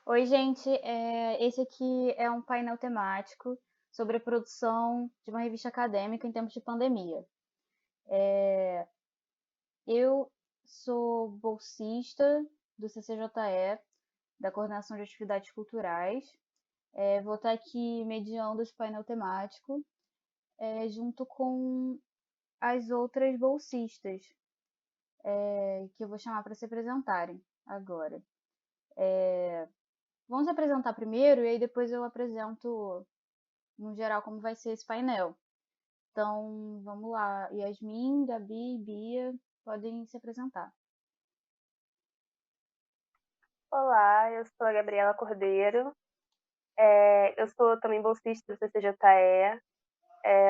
Oi, gente. Esse aqui é um painel temático sobre a produção de uma revista acadêmica em tempos de pandemia. Eu sou bolsista do CCJE, da Coordenação de Atividades Culturais. Vou estar aqui mediando esse painel temático, junto com as outras bolsistas, que eu vou chamar para se apresentarem agora. Vamos se apresentar primeiro e aí depois eu apresento, no geral, como vai ser esse painel. Então, vamos lá. Yasmin, Gabi, Bia, podem se apresentar. Olá, eu sou a Gabriela Cordeiro. Eu sou também bolsista do CCJE.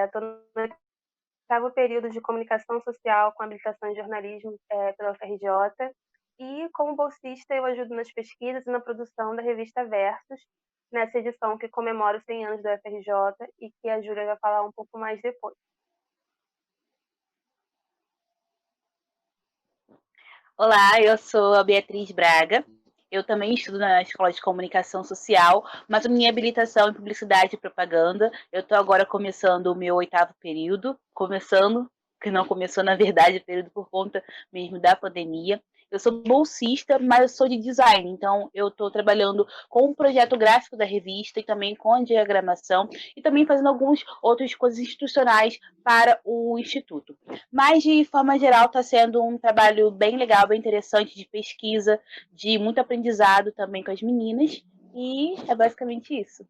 Estou no oitavo período de Comunicação Social com habilitação em jornalismo pela UFRJ. E, como bolsista, eu ajudo nas pesquisas e na produção da revista Versus, nessa edição que comemora os 100 anos da UFRJ e que a Júlia vai falar um pouco mais depois. Olá, eu sou a Beatriz Braga. Eu também estudo na Escola de Comunicação Social, mas a minha habilitação em Publicidade e Propaganda. Eu estou agora começando o meu oitavo período, que não começou, na verdade, o período por conta mesmo da pandemia. Eu sou bolsista, mas eu sou de design, então eu estou trabalhando com o projeto gráfico da revista e também com a diagramação e também fazendo algumas outras coisas institucionais para o Instituto. Mas, de forma geral, está sendo um trabalho bem legal, bem interessante de pesquisa, de muito aprendizado também com as meninas. E é basicamente isso.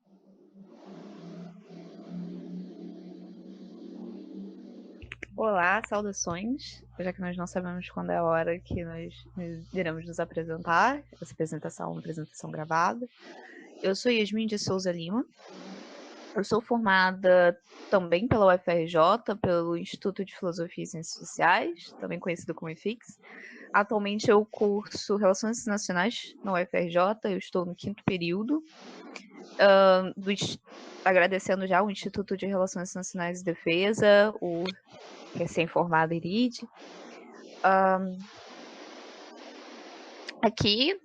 Olá, saudações. Já que nós não sabemos quando é a hora que nós iremos nos apresentar, essa apresentação é uma apresentação gravada. Eu sou Yasmin de Souza Lima. Eu sou formada também pela UFRJ, pelo Instituto de Filosofia e Ciências Sociais, também conhecido como IFIX. Atualmente eu curso Relações Internacionais na UFRJ, eu estou no 5º período. Agradecendo já o Instituto de Relações Internacionais e Defesa, o recém-formado IRID. Aqui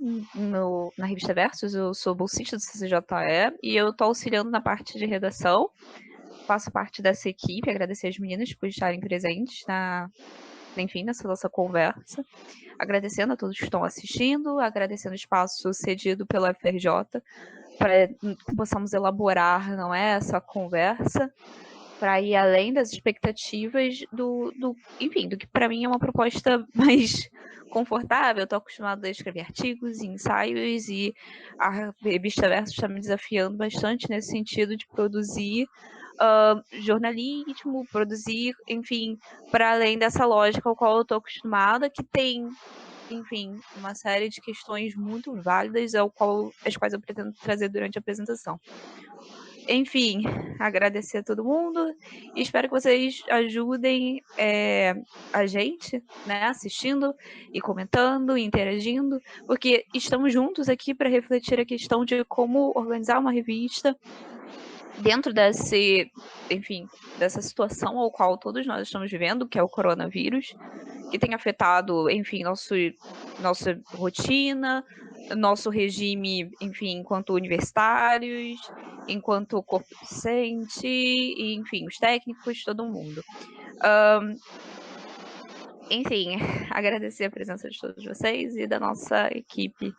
na revista Versus, eu sou bolsista do CCJE e eu estou auxiliando na parte de redação. Faço parte dessa equipe, agradecer as meninas por estarem presentes nessa nossa conversa. Agradecendo a todos que estão assistindo, agradecendo o espaço cedido pela FRJ para que possamos elaborar, não é, essa conversa, para ir além das expectativas do que para mim é uma proposta mais confortável. Eu estou acostumada a escrever artigos e ensaios e a revista Versus está me desafiando bastante nesse sentido de produzir jornalismo, produzir, enfim, para além dessa lógica ao qual eu estou acostumada, que tem, enfim, uma série de questões muito válidas as quais eu pretendo trazer durante a apresentação. Enfim, agradecer a todo mundo e espero que vocês ajudem a gente, né, assistindo e comentando, e interagindo, porque estamos juntos aqui para refletir a questão de como organizar uma revista dentro dessa situação ao qual todos nós estamos vivendo, que é o coronavírus, que tem afetado, enfim, nossa rotina, nosso regime, enfim, enquanto universitários, enquanto corpo docente, e, enfim, os técnicos, todo mundo. Enfim, agradecer a presença de todos vocês e da nossa equipe.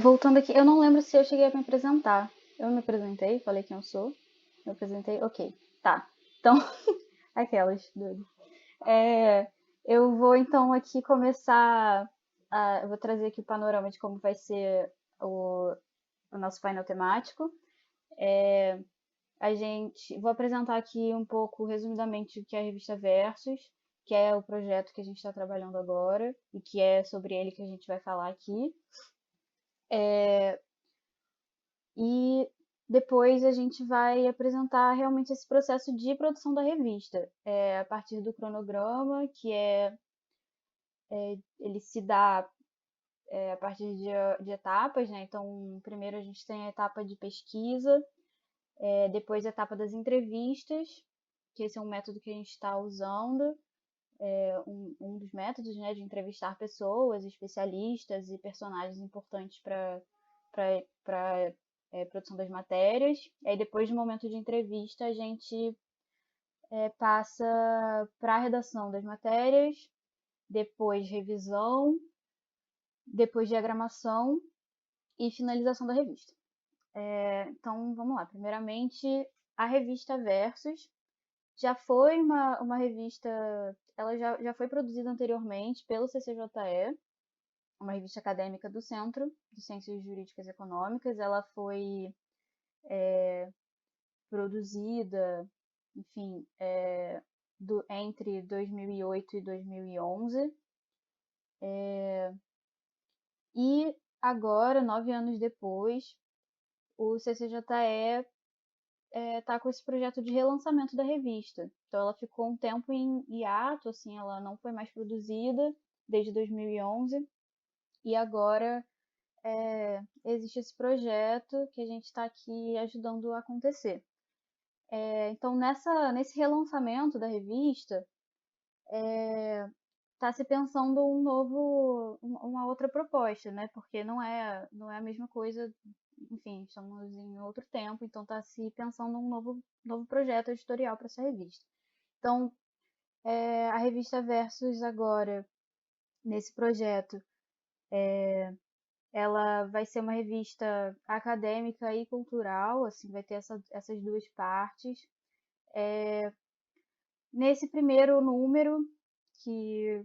Voltando aqui, eu não lembro se eu cheguei a me apresentar. Eu me apresentei, falei quem eu sou. Me apresentei, ok. Tá. Então, aquelas doidas. Eu vou então aqui começar. Eu vou trazer aqui o panorama de como vai ser o nosso painel temático. Vou apresentar aqui um pouco, resumidamente, o que é a revista Versus, que é o projeto que a gente está trabalhando agora e que é sobre ele que a gente vai falar aqui. E depois a gente vai apresentar realmente esse processo de produção da revista, a partir do cronograma, que ele se dá a partir de etapas, né? Então, primeiro a gente tem a etapa de pesquisa, depois a etapa das entrevistas, que esse é um método que a gente está usando, um dos métodos, né, de entrevistar pessoas, especialistas e personagens importantes para produção das matérias. Aí depois do momento de entrevista a gente passa para a redação das matérias, depois revisão, depois diagramação e finalização da revista. Então vamos lá. Primeiramente, a revista Versus já foi uma revista, ela já foi produzida anteriormente pelo CCJE, uma revista acadêmica do Centro de Ciências Jurídicas e Econômicas. Ela foi produzida, enfim, entre 2008 e 2011. E agora, 9 anos depois, o CCJE está com esse projeto de relançamento da revista. Então ela ficou um tempo em hiato, assim, ela não foi mais produzida desde 2011. E agora existe esse projeto que a gente está aqui ajudando a acontecer. Então nesse relançamento da revista, está se pensando uma outra proposta, né? Porque não é a mesma coisa, enfim, estamos em outro tempo, então está se pensando um novo projeto editorial para essa revista. Então, a revista Versus agora, nesse projeto, ela vai ser uma revista acadêmica e cultural, assim, vai ter essas duas partes. Nesse primeiro número que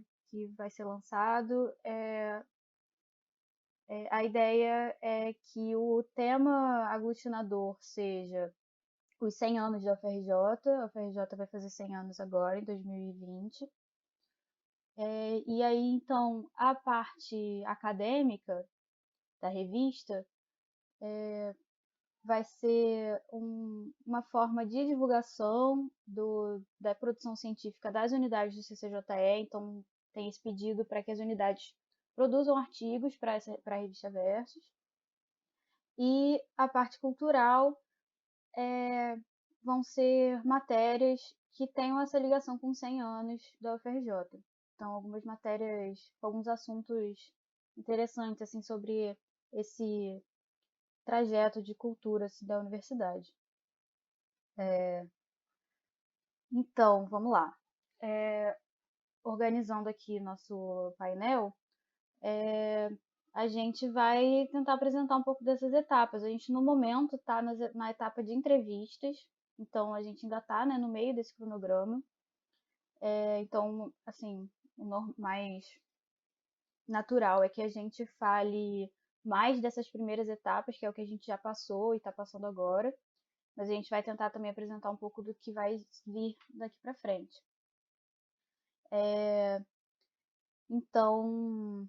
vai ser lançado, a ideia é que o tema aglutinador seja os 100 anos da UFRJ. A UFRJ vai fazer 100 anos agora, em 2020. E aí, então, a parte acadêmica da revista vai ser uma forma de divulgação da produção científica das unidades do CCJE. Então, tem esse pedido para que as unidades produzam artigos para a revista Versus. E a parte cultural vão ser matérias que tenham essa ligação com 100 anos da UFRJ. Então, algumas matérias, alguns assuntos interessantes assim, sobre esse trajeto de cultura assim, da universidade. Então, vamos lá. Organizando aqui nosso painel, a gente vai tentar apresentar um pouco dessas etapas. A gente, no momento, está na etapa de entrevistas, então a gente ainda está, né, no meio desse cronograma. Então, assim, o mais natural é que a gente fale mais dessas primeiras etapas, que é o que a gente já passou e está passando agora, mas a gente vai tentar também apresentar um pouco do que vai vir daqui para frente. Então,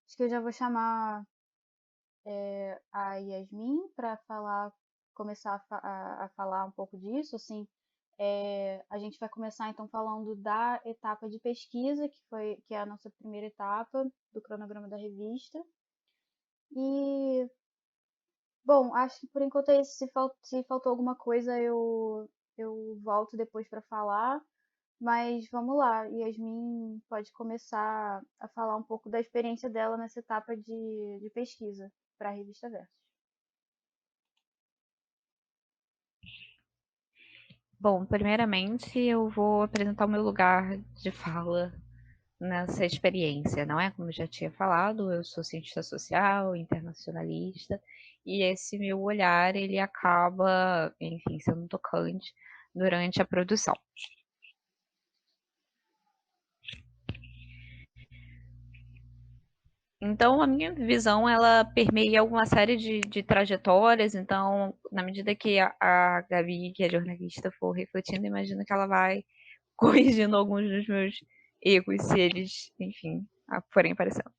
acho que eu já vou chamar a Yasmin para começar a falar um pouco disso. Assim, a gente vai começar então falando da etapa de pesquisa, que é a nossa primeira etapa do cronograma da revista. E, bom, acho que por enquanto é isso. Se faltou alguma coisa, eu volto depois para falar. Mas vamos lá, Yasmin pode começar a falar um pouco da experiência dela nessa etapa de pesquisa para a revista Versus. Bom, primeiramente eu vou apresentar o meu lugar de fala nessa experiência, não é? Como eu já tinha falado, eu sou cientista social, internacionalista, e esse meu olhar, ele acaba, enfim, sendo tocante durante a produção. Então, a minha visão, ela permeia alguma série de trajetórias. Então, na medida que a Gabi, que é jornalista, for refletindo, imagino que ela vai corrigindo alguns dos meus erros, se eles, enfim, forem aparecendo.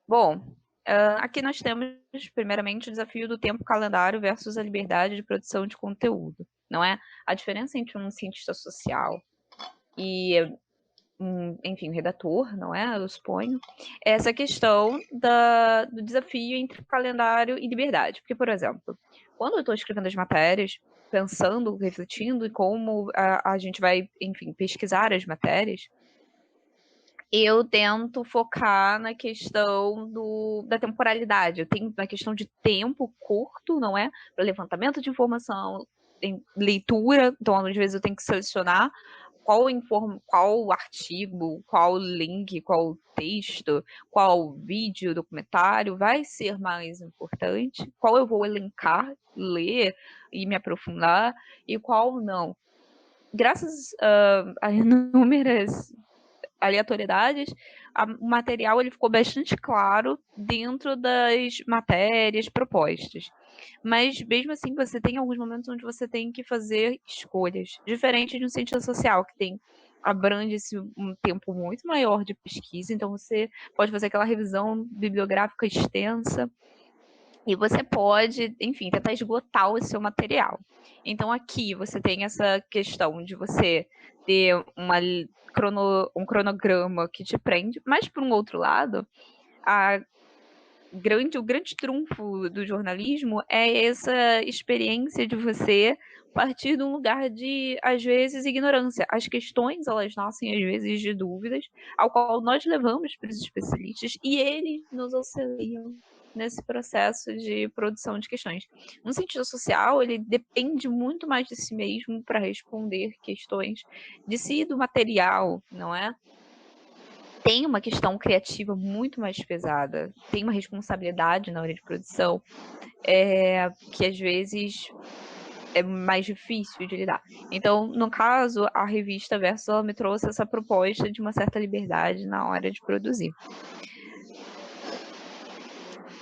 Bom, aqui nós temos, primeiramente, o desafio do tempo calendário versus a liberdade de produção de conteúdo, não é? A diferença entre um cientista social e enfim, redator, não é? Eu suponho, é essa questão do desafio entre calendário e liberdade. Porque, por exemplo, quando eu estou escrevendo as matérias, pensando, refletindo em como a gente vai, enfim, pesquisar as matérias, eu tento focar na questão da temporalidade. Eu tenho na questão de tempo curto, não é? Para levantamento de informação, leitura. Então, às vezes, eu tenho que selecionar qual artigo, qual link, qual texto, qual vídeo, documentário vai ser mais importante, qual eu vou elencar, ler e me aprofundar, e qual não. Graças a inúmeras aleatoriedades, o material ele ficou bastante claro dentro das matérias propostas. Mas, mesmo assim, você tem alguns momentos onde você tem que fazer escolhas, diferente de um cientista social, que abrange-se um tempo muito maior de pesquisa, então você pode fazer aquela revisão bibliográfica extensa, e você pode, enfim, tentar esgotar o seu material. Então, aqui você tem essa questão de você ter um cronograma que te prende, mas, por um outro lado, o grande trunfo do jornalismo é essa experiência de você partir de um lugar de, às vezes, ignorância. As questões, elas nascem, às vezes, de dúvidas, ao qual nós levamos para os especialistas, e eles nos auxiliam nesse processo de produção de questões. Um cientista social, ele depende muito mais de si mesmo para responder questões de si e do material, não é? Tem uma questão criativa muito mais pesada, tem uma responsabilidade na hora de produção, que às vezes é mais difícil de lidar. Então, no caso, a revista Versus, ela me trouxe essa proposta de uma certa liberdade na hora de produzir.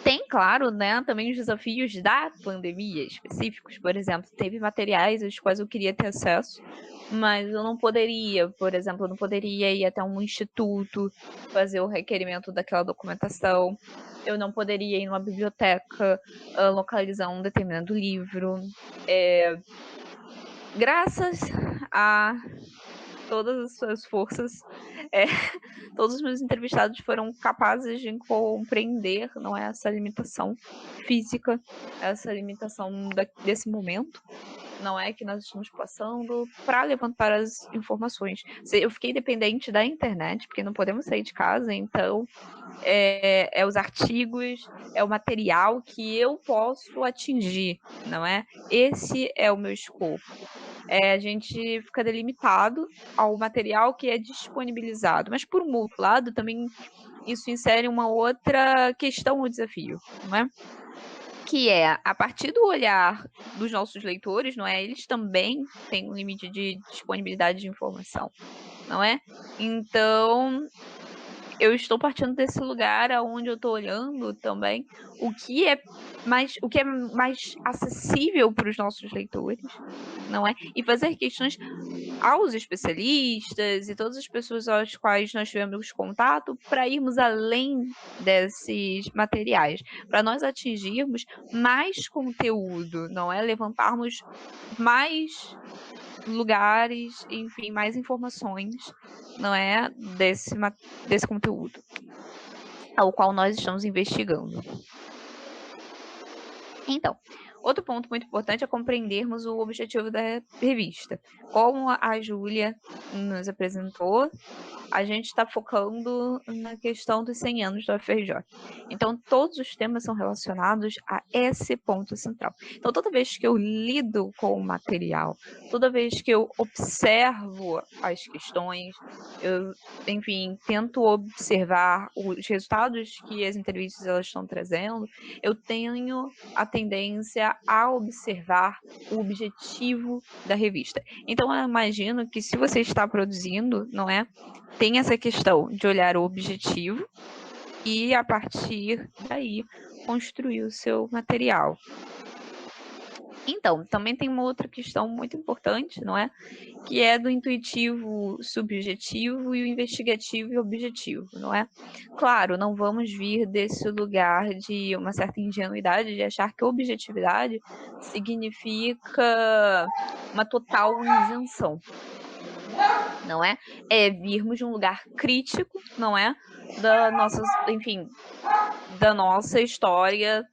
Tem, claro, né, também os desafios da pandemia específicos. Por exemplo, teve materiais aos quais eu queria ter acesso, mas eu não poderia, por exemplo, eu não poderia ir até um instituto fazer o requerimento daquela documentação, eu não poderia ir numa biblioteca localizar um determinado livro. Graças a todas as suas forças, todos os meus entrevistados foram capazes de compreender, não é, essa limitação física, essa limitação desse momento, não é, que nós estamos passando, para levantar as informações. Eu fiquei dependente da internet, porque não podemos sair de casa, então os artigos, é o material que eu posso atingir, não é? Esse é o meu escopo. A gente fica delimitado ao material que é disponibilizado. Mas, por um outro lado, também isso insere uma outra questão ou desafio, não é? Que é, a partir do olhar dos nossos leitores, não é? Eles também têm um limite de disponibilidade de informação, não é? Então, eu estou partindo desse lugar onde eu estou olhando também o que é mais acessível para os nossos leitores, não é? E fazer questões aos especialistas e todas as pessoas às quais nós tivemos contato para irmos além desses materiais, para nós atingirmos mais conteúdo, não é? Levantarmos mais lugares, enfim, mais informações, não é, desse conteúdo ao qual nós estamos investigando. Então, outro ponto muito importante é compreendermos o objetivo da revista. Como a Júlia nos apresentou, a gente está focando na questão dos 100 anos da UFRJ. Então, todos os temas são relacionados a esse ponto central. Então, toda vez que eu lido com o material, toda vez que eu observo as questões, eu, enfim, tento observar os resultados que as entrevistas elas estão trazendo, eu tenho a tendência a observar o objetivo da revista. Então, eu imagino que se você está produzindo, não é? Tem essa questão de olhar o objetivo e, a partir daí, construir o seu material. Então, também tem uma outra questão muito importante, não é? Que é do intuitivo subjetivo e o investigativo e objetivo, não é? Claro, não vamos vir desse lugar de uma certa ingenuidade de achar que objetividade significa uma total isenção, não é? É virmos de um lugar crítico, não é? Da nossa, enfim, da nossa história,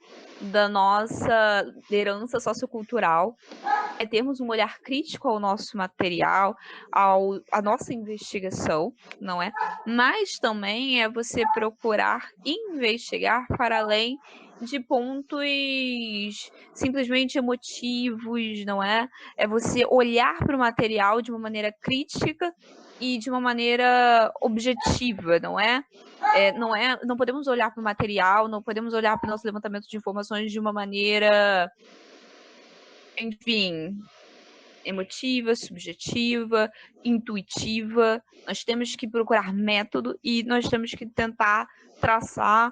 da nossa herança sociocultural, é termos um olhar crítico ao nosso material, à nossa investigação, não é? Mas também é você procurar investigar para além de pontos simplesmente emotivos, não é? É você olhar para o material de uma maneira crítica e de uma maneira objetiva, não é? Não podemos olhar para o material, não podemos olhar para o nosso levantamento de informações de uma maneira, enfim, emotiva, subjetiva, intuitiva. Nós temos que procurar método e nós temos que tentar traçar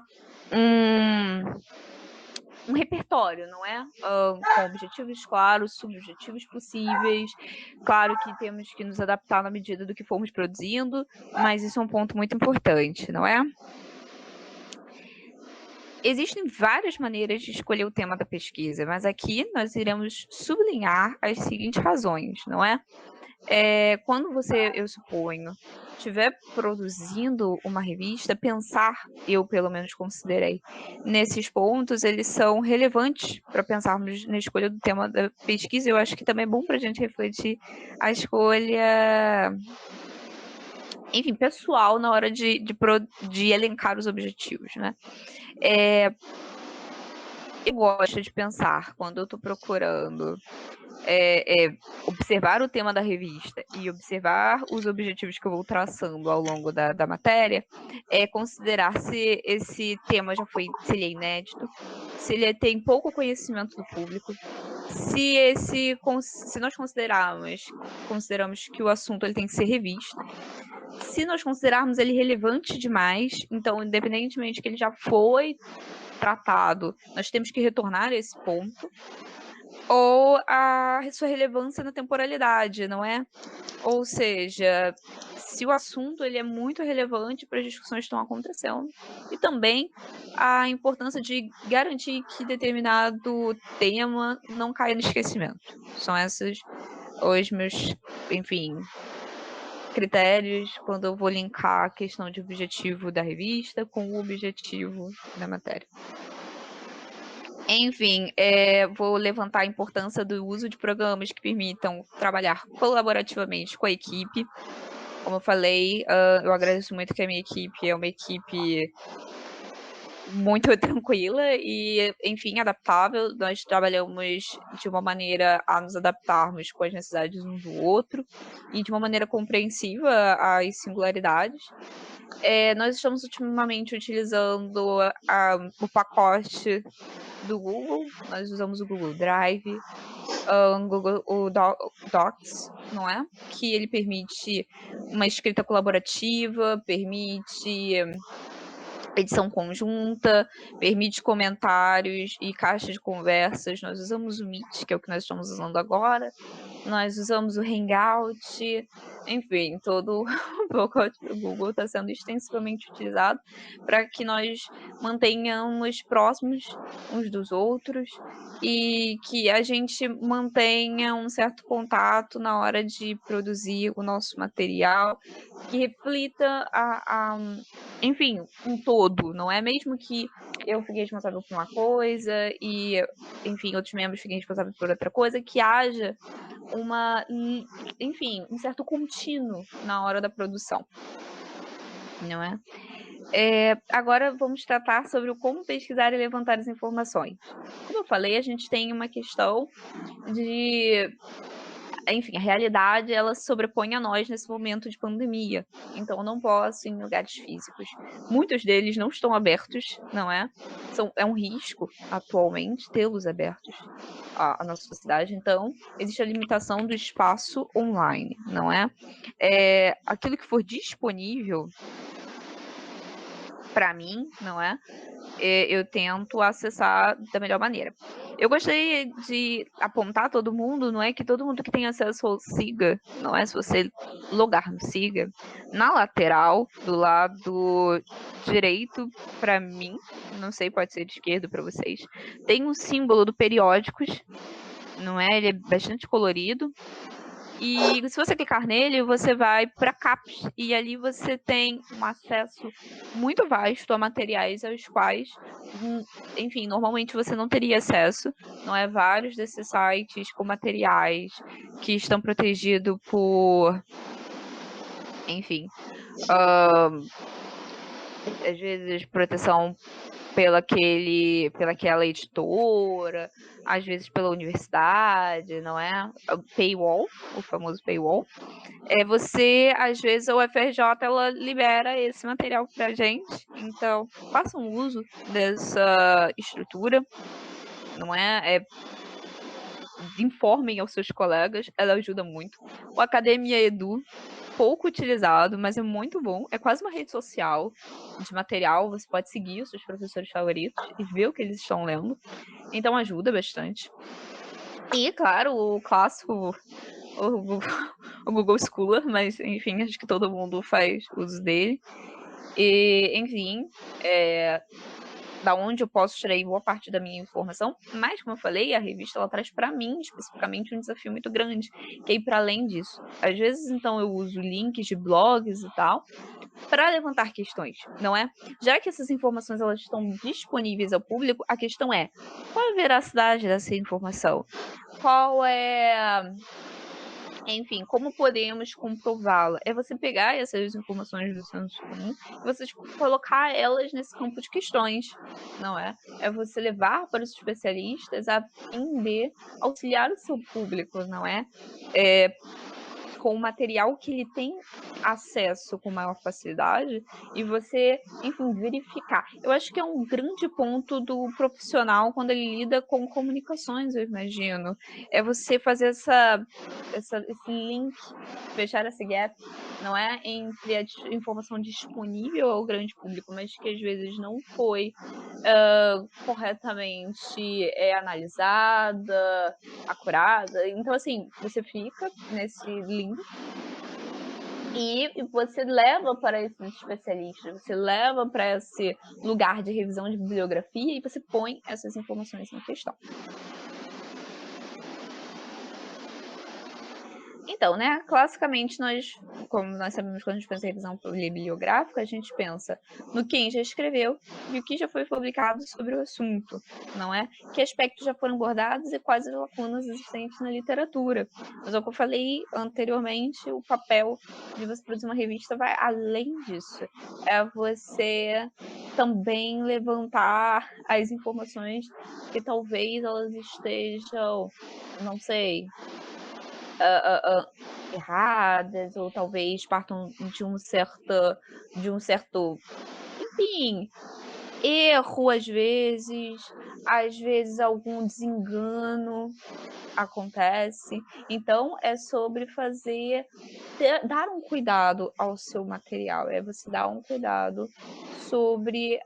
um repertório, não é? Com objetivos claros, subjetivos possíveis. Claro que temos que nos adaptar na medida do que formos produzindo, mas isso é um ponto muito importante, não é? Existem várias maneiras de escolher o tema da pesquisa, mas aqui nós iremos sublinhar as seguintes razões, não é? Quando você, eu suponho, estiver produzindo uma revista, pensar, eu pelo menos considerei, nesses pontos, eles são relevantes para pensarmos na escolha do tema da pesquisa. Eu acho que também é bom para a gente refletir a escolha, enfim, pessoal na hora de elencar os objetivos, né? Eu gosto de pensar, quando eu estou procurando observar o tema da revista e observar os objetivos que eu vou traçando ao longo da matéria, considerar se esse tema se ele é inédito, se ele tem pouco conhecimento do público, se nós consideramos que o assunto ele tem que ser revisto, se nós considerarmos ele relevante demais, então, independentemente que ele já foi tratado, nós temos que retornar a esse ponto, ou a sua relevância na temporalidade, não é? Ou seja, se o assunto ele é muito relevante para as discussões que estão acontecendo, e também a importância de garantir que determinado tema não caia no esquecimento. São esses os meus, enfim, critérios quando eu vou linkar a questão de objetivo da revista com o objetivo da matéria. Enfim, vou levantar a importância do uso de programas que permitam trabalhar colaborativamente com a equipe. Como eu falei, eu agradeço muito que a minha equipe é uma equipe muito tranquila e, enfim, adaptável. Nós trabalhamos de uma maneira a nos adaptarmos com as necessidades um do outro e de uma maneira compreensiva às singularidades. Nós estamos ultimamente utilizando o pacote do Google, nós usamos o Google Drive, o Docs, não é? Que ele permite uma escrita colaborativa, permite edição conjunta, permite comentários e caixas de conversas. Nós usamos o Meet, que é o que nós estamos usando agora. Nós usamos o Hangout. Enfim, todo o pacote do Google está sendo extensivamente utilizado para que nós mantenhamos próximos uns dos outros e que a gente mantenha um certo contato na hora de produzir o nosso material, que reflita enfim, um todo, não é? Mesmo que eu fiquei responsável por uma coisa e, enfim, outros membros fiquem responsáveis por outra coisa, que haja um certo contínuo na hora da produção, não é? Agora vamos tratar sobre como pesquisar e levantar as informações. Como eu falei, a gente tem uma questão de... Enfim, a realidade, ela se sobrepõe a nós nesse momento de pandemia. Então, eu não posso ir em lugares físicos. Muitos deles não estão abertos, não é? É um risco, atualmente, tê-los abertos à nossa sociedade. Então, existe a limitação do espaço online, não é? Aquilo que for disponível para mim, não é? Eu tento acessar da melhor maneira. Eu gostaria de apontar a todo mundo, não é que todo mundo que tem acesso ao Siga, não é? Se você logar no Siga, na lateral, do lado direito, para mim, não sei, pode ser de esquerda para vocês, tem um símbolo do Periódicos, não é? Ele é bastante colorido. E se você clicar nele, você vai para CAPES, e ali você tem um acesso muito vasto a materiais aos quais, enfim, normalmente você não teria acesso. Não é? Vários desses sites com materiais que estão protegidos por, enfim, às vezes proteção pelaquela editora, às vezes pela universidade, não é? Paywall, o famoso paywall. Você, às vezes, a UFRJ, ela libera esse material pra gente, então façam uso dessa estrutura, não é? Informem aos seus colegas, ela ajuda muito. O Academia Edu, pouco utilizado, mas é muito bom. É quase uma rede social de material. Você pode seguir os seus professores favoritos e ver o que eles estão lendo. Então ajuda bastante. E, claro, o clássico, o Google Scholar, mas, enfim, acho que todo mundo faz uso dele. E, enfim, da onde eu posso extrair boa parte da minha informação, mas, como eu falei, a revista ela traz para mim, especificamente, um desafio muito grande, que é ir para além disso. Às vezes, então, eu uso links de blogs e tal, para levantar questões, não é? Já que essas informações elas estão disponíveis ao público, a questão é, qual é a veracidade dessa informação? Qual é... Enfim, como podemos comprová-la? É você pegar essas informações do senso comum e você colocar elas nesse campo de questões, não é? É você levar para os especialistas a fim de auxiliar o seu público, não é? Com o material que ele tem acesso com maior facilidade e você, enfim, verificar. Eu acho que é um grande ponto do profissional quando ele lida com comunicações, eu imagino. É você fazer esse link, fechar esse gap, não é? Entre a informação disponível ao grande público, mas que às vezes não foi corretamente analisada, acurada. Então, assim, você fica nesse limbo e você leva para esses especialistas, você leva para esse lugar de revisão de bibliografia e você põe essas informações em questão. Então, né, classicamente como nós sabemos, quando a gente pensa em revisão bibliográfica, a gente pensa no quem já escreveu e o que já foi publicado sobre o assunto, não é? Que aspectos já foram abordados e quais as lacunas existentes na literatura. Mas, como eu falei anteriormente, o papel de você produzir uma revista vai além disso. É você também levantar as informações que talvez elas estejam, não sei, erradas, ou talvez partam de um certo, enfim, erro às vezes algum desengano acontece. Então é sobre dar um cuidado ao seu material, é você dar um cuidado sobre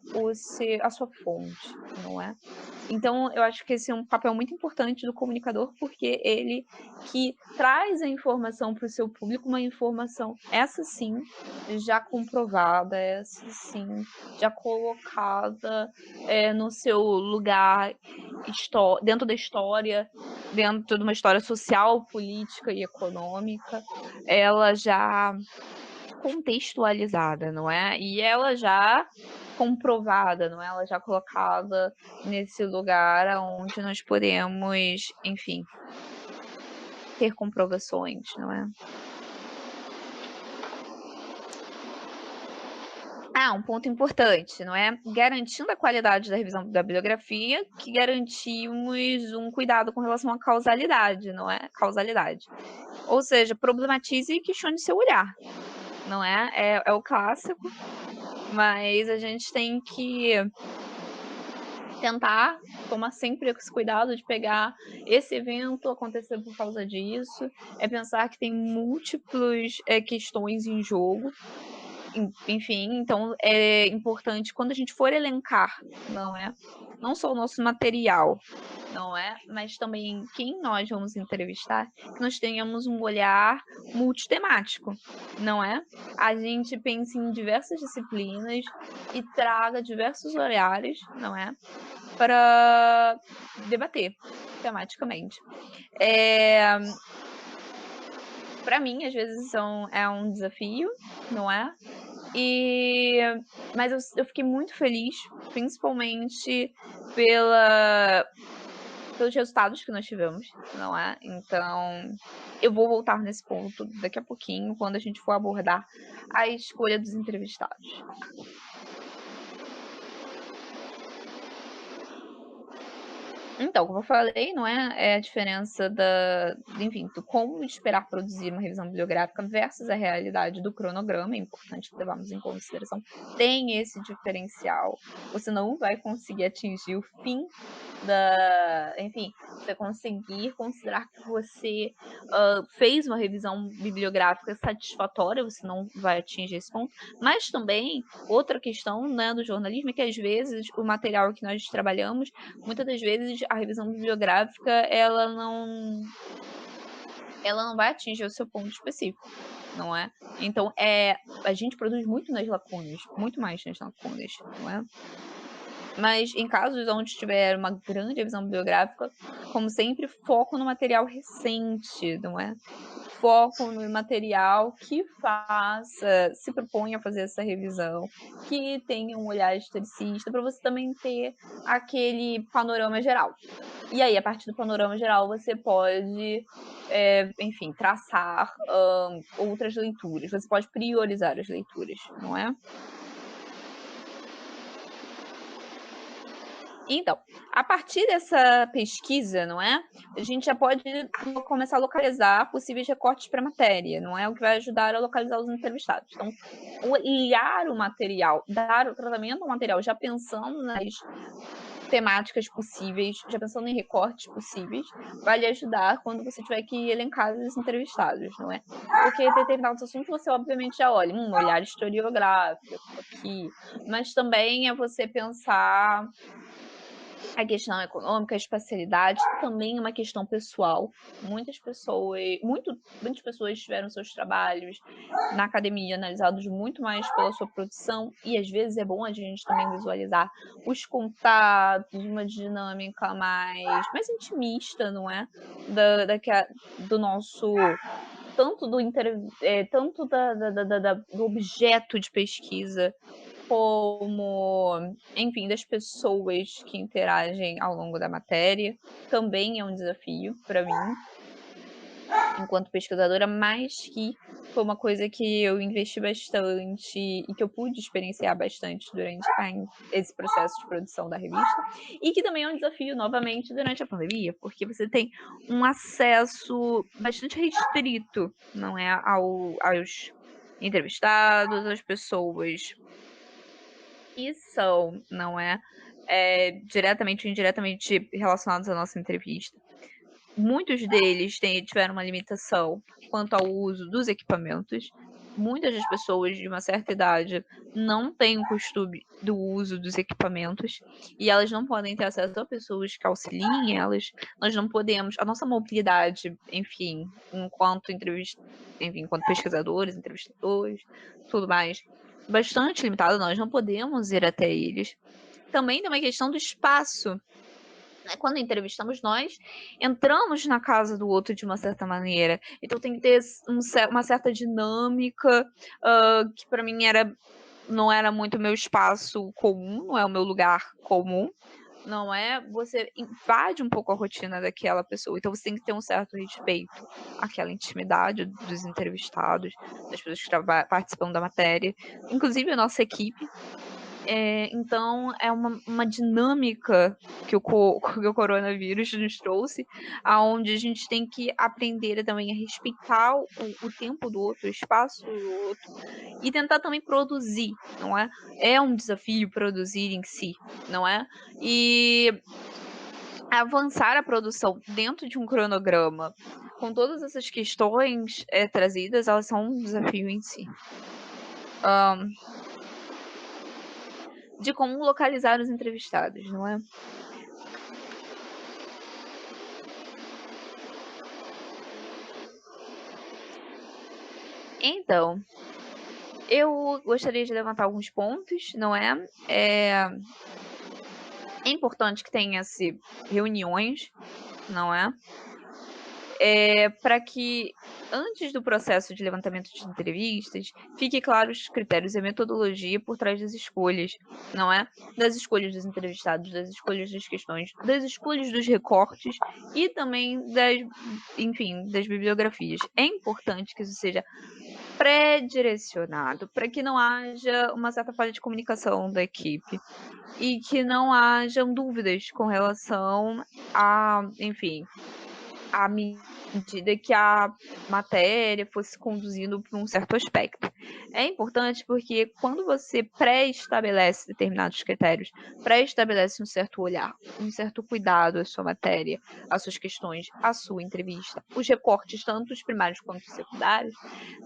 a sua fonte, não é? Então, eu acho que esse é um papel muito importante do comunicador, porque ele que traz a informação para o seu público, uma informação, essa sim, já comprovada, essa sim, já colocada no seu lugar dentro da história, dentro de uma história social, política e econômica, ela já contextualizada, não é? E ela já comprovada, não é? Ela já colocada nesse lugar onde nós podemos, enfim, ter comprovações, não é? Um ponto importante, não é? Garantindo a qualidade da revisão da bibliografia, que garantimos um cuidado com relação à causalidade, não é? Causalidade. Ou seja, problematize e questione seu olhar, não é? É o clássico, mas a gente tem que tentar tomar sempre esse cuidado de pegar esse evento aconteceu por causa disso, pensar que tem múltiplas questões em jogo, enfim, então é importante quando a gente for elencar, não é? Não só o nosso material, não é? Mas também quem nós vamos entrevistar, que nós tenhamos um olhar multitemático, não é? A gente pense em diversas disciplinas e traga diversos olhares, não é? Para debater tematicamente. para mim, às vezes é um desafio, não é? Mas eu fiquei muito feliz, principalmente pelos resultados que nós tivemos, não é? Então, eu vou voltar nesse ponto daqui a pouquinho, quando a gente for abordar a escolha dos entrevistados. Então, como eu falei, não é a diferença enfim, do como esperar produzir uma revisão bibliográfica versus a realidade do cronograma, é importante levarmos em consideração, tem esse diferencial. Você não vai conseguir atingir o fim enfim, você conseguir considerar que você fez uma revisão bibliográfica satisfatória, você não vai atingir esse ponto. Mas também, outra questão, né, do jornalismo é que, às vezes, o material que nós trabalhamos, muitas das vezes, a revisão bibliográfica, ela não vai atingir o seu ponto específico, não é? Então, a gente produz muito nas lacunas, muito mais nas lacunas, não é? Mas em casos onde tiver uma grande revisão bibliográfica, como sempre, foco no material recente, não é? Foco no material que se proponha a fazer essa revisão, que tenha um olhar historicista, para você também ter aquele panorama geral. E aí, a partir do panorama geral, você pode, enfim, traçar outras leituras. Você pode priorizar as leituras, não é? Então, a partir dessa pesquisa, não é? A gente já pode começar a localizar possíveis recortes para a matéria, não é? O que vai ajudar a localizar os entrevistados. Então, olhar o material, dar o tratamento ao material, já pensando nas temáticas possíveis, já pensando em recortes possíveis, vai lhe ajudar quando você tiver que elencar os entrevistados, não é? Porque determinados assuntos você obviamente já olha, olhar historiográfico aqui, mas também é você pensar a questão econômica, a espacialidade, também é uma questão pessoal. Muitas pessoas tiveram seus trabalhos na academia analisados muito mais pela sua produção, e às vezes é bom a gente também visualizar os contatos, uma dinâmica mais intimista, não é? Do nosso tanto do objeto de pesquisa, como, enfim, das pessoas que interagem ao longo da matéria. Também é um desafio para mim, enquanto pesquisadora, mas que foi uma coisa que eu investi bastante e que eu pude experienciar bastante durante esse processo de produção da revista, e que também é um desafio, novamente, durante a pandemia, porque você tem um acesso bastante restrito, não é, aos entrevistados, às pessoas que são, não é, diretamente ou indiretamente relacionados à nossa entrevista. Muitos deles tiveram uma limitação quanto ao uso dos equipamentos. Muitas das pessoas de uma certa idade não têm o costume do uso dos equipamentos e elas não podem ter acesso a pessoas que auxiliem elas. Nós não podemos, a nossa mobilidade, enfim, enquanto pesquisadores, entrevistadores, tudo mais, bastante limitada. Nós não podemos ir até eles. Também tem uma questão do espaço. Quando entrevistamos, nós entramos na casa do outro de uma certa maneira. Então tem que ter uma certa dinâmica que para mim não era muito meu espaço comum, não é o meu lugar comum, não é? Você invade um pouco a rotina daquela pessoa. Então você tem que ter um certo respeito àquela intimidade dos entrevistados, das pessoas que participam da matéria, inclusive a nossa equipe. Então, é uma dinâmica que o coronavírus nos trouxe, aonde a gente tem que aprender também a respeitar o tempo do outro, o espaço do outro, e tentar também produzir, não é? É um desafio produzir em si, não é? E avançar a produção dentro de um cronograma, com todas essas questões trazidas, elas são um desafio em si. De como localizar os entrevistados, não é? Então, eu gostaria de levantar alguns pontos, não é? É importante que tenha-se reuniões, não é? Para que antes do processo de levantamento de entrevistas, fique claro os critérios e a metodologia por trás das escolhas, não é? Das escolhas dos entrevistados, das escolhas das questões, das escolhas dos recortes e também das bibliografias. É importante que isso seja pré-direcionado para que não haja uma certa falha de comunicação da equipe e que não hajam dúvidas com relação a, à medida que a matéria fosse conduzindo para um certo aspecto. É importante porque quando você pré-estabelece determinados critérios, pré-estabelece um certo olhar, um certo cuidado à sua matéria, às suas questões, à sua entrevista, os recortes, tanto os primários quanto os secundários,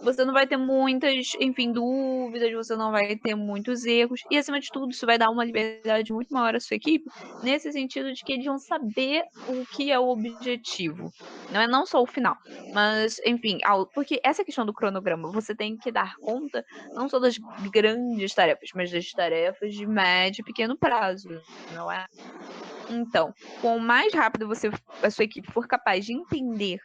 você não vai ter muitas, dúvidas, você não vai ter muitos erros, e acima de tudo, isso vai dar uma liberdade muito maior à sua equipe, nesse sentido de que eles vão saber o que é o objetivo. Não só o final, mas, porque essa questão do cronograma, você tem que dar conta não só das grandes tarefas, mas das tarefas de médio e pequeno prazo, não é? Então, quanto mais rápido a sua equipe for capaz de entender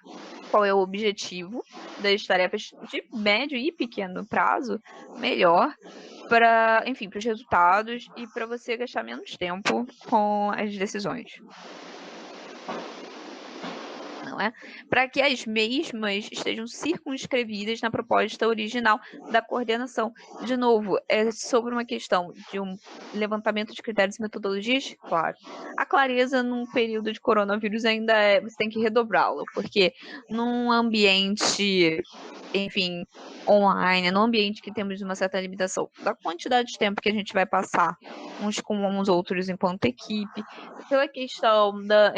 qual é o objetivo das tarefas de médio e pequeno prazo, melhor para, para os resultados e para você gastar menos tempo com as decisões. Não é? Para que as mesmas estejam circunscrevidas na proposta original da coordenação. De novo, é sobre uma questão de um levantamento de critérios e metodologias, claro. A clareza num período de coronavírus ainda você tem que redobrá-la, porque num ambiente, online, num ambiente que temos uma certa limitação da quantidade de tempo que a gente vai passar uns com os outros enquanto equipe, pela questão da,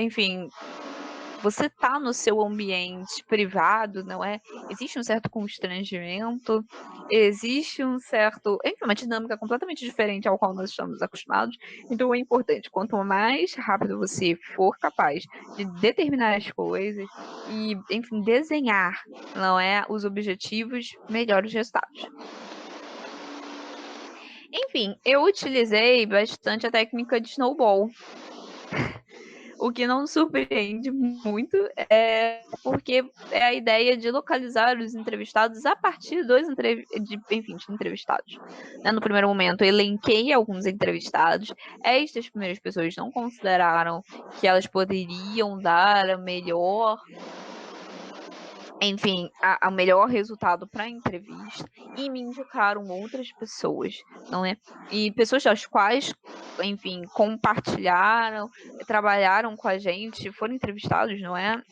você tá no seu ambiente privado, não é? Existe um certo constrangimento, existe uma dinâmica completamente diferente ao qual nós estamos acostumados. Então é importante, quanto mais rápido você for capaz de determinar as coisas e, desenhar, não é, os objetivos, melhor os resultados. Eu utilizei bastante a técnica de snowball. O que não surpreende muito porque é a ideia de localizar os entrevistados a partir dos entrevistados. No primeiro momento, eu elenquei alguns entrevistados. Estas primeiras pessoas não consideraram que elas poderiam dar a melhor o melhor resultado para a entrevista e me indicaram outras pessoas, não é? E pessoas das quais, compartilharam, trabalharam com a gente, foram entrevistados, não é?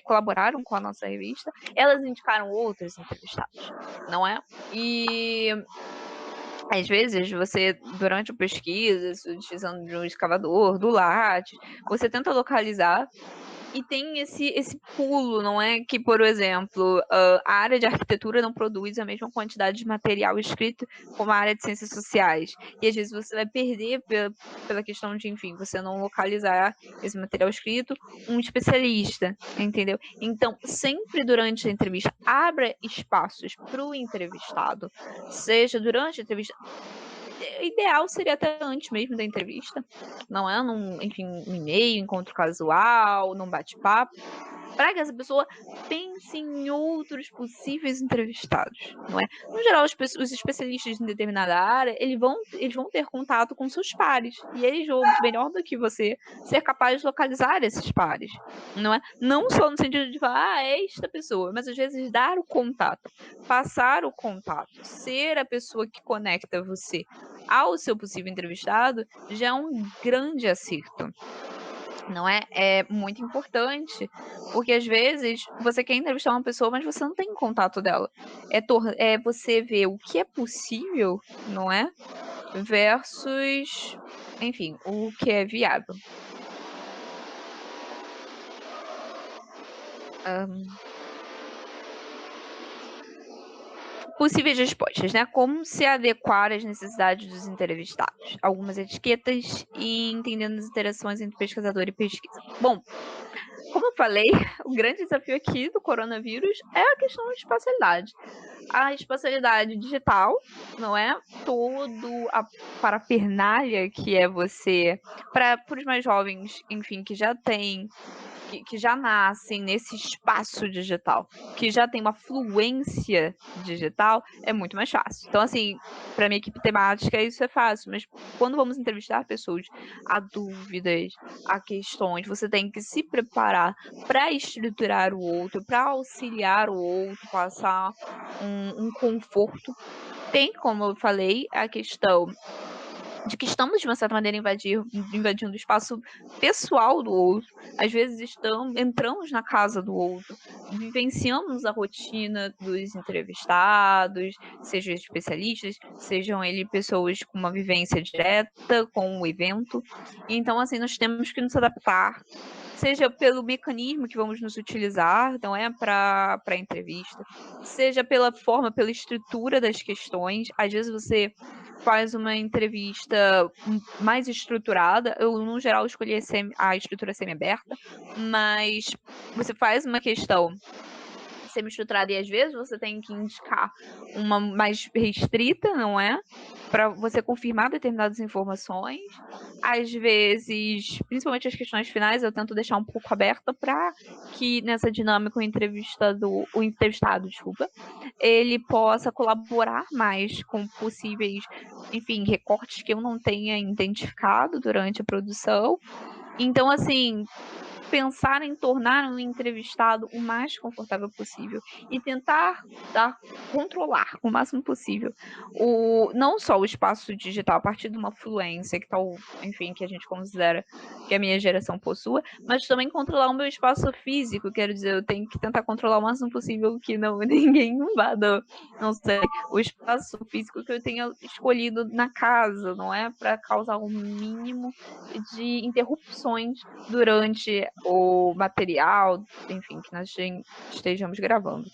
Colaboraram com a nossa revista, elas indicaram outros entrevistados, não é? E às vezes você, durante a pesquisa, utilizando de um escavador, do Lattes, você tenta localizar e tem esse pulo, não é? Que, por exemplo, a área de arquitetura não produz a mesma quantidade de material escrito como a área de ciências sociais. E às vezes você vai perder pela questão de, você não localizar esse material escrito um especialista, entendeu? Então, sempre durante a entrevista, abra espaços para o entrevistado, seja durante a entrevista. Ideal seria até antes mesmo da entrevista, não é? Num e-mail, encontro casual, num bate-papo, para que essa pessoa pense em outros possíveis entrevistados, não é? No geral, os especialistas em determinada área, eles vão ter contato com seus pares, e eles vão, melhor do que você, ser capaz de localizar esses pares, não é? Não só no sentido de falar, é esta pessoa, mas às vezes dar o contato, passar o contato, ser a pessoa que conecta você ao seu possível entrevistado, já é um grande acerto. Não é? É muito importante, porque às vezes você quer entrevistar uma pessoa, mas você não tem contato dela. É você ver o que é possível, não é? Versus, o que é viável. Possíveis respostas, né? Como se adequar às necessidades dos entrevistados. Algumas etiquetas e entendendo as interações entre pesquisador e pesquisa. Bom, como eu falei, o grande desafio aqui do coronavírus é a questão da espacialidade. A espacialidade digital, não é? Todo a parafernália que é você... Para os mais jovens, que já tem que já nascem nesse espaço digital, que já tem uma fluência digital, é muito mais fácil. Então, assim, para minha equipe temática isso é fácil, mas quando vamos entrevistar pessoas, há dúvidas, há questões, você tem que se preparar para estruturar o outro, para auxiliar o outro, passar um conforto. Tem, como eu falei, a questão de que estamos, de uma certa maneira, invadindo o espaço pessoal do outro. Às vezes entramos na casa do outro, vivenciamos a rotina dos entrevistados, sejam especialistas, sejam pessoas com uma vivência direta com o evento. Então, assim, nós temos que nos adaptar, seja pelo mecanismo que vamos nos utilizar, então para a entrevista, seja pela forma, pela estrutura das questões. Às vezes você faz uma entrevista mais estruturada. Eu, no geral, escolhi a estrutura semi-aberta, mas você faz uma questão semi-estruturada e às vezes você tem que indicar uma mais restrita, não é? Para você confirmar determinadas informações. Às vezes, principalmente as questões finais, eu tento deixar um pouco aberta para que nessa dinâmica o entrevistado, ele possa colaborar mais com possíveis, enfim, recortes que eu não tenha identificado durante a produção. Então, assim, pensar em tornar um entrevistado o mais confortável possível e tentar controlar o máximo possível não só o espaço digital a partir de uma fluência enfim, que a gente considera que a minha geração possua, mas também controlar o meu espaço físico. Quero dizer, eu tenho que tentar controlar o máximo possível que ninguém invada, não sei, o espaço físico que eu tenha escolhido na casa, não é? Para causar um mínimo de interrupções durante o material, enfim, que nós estejamos gravando.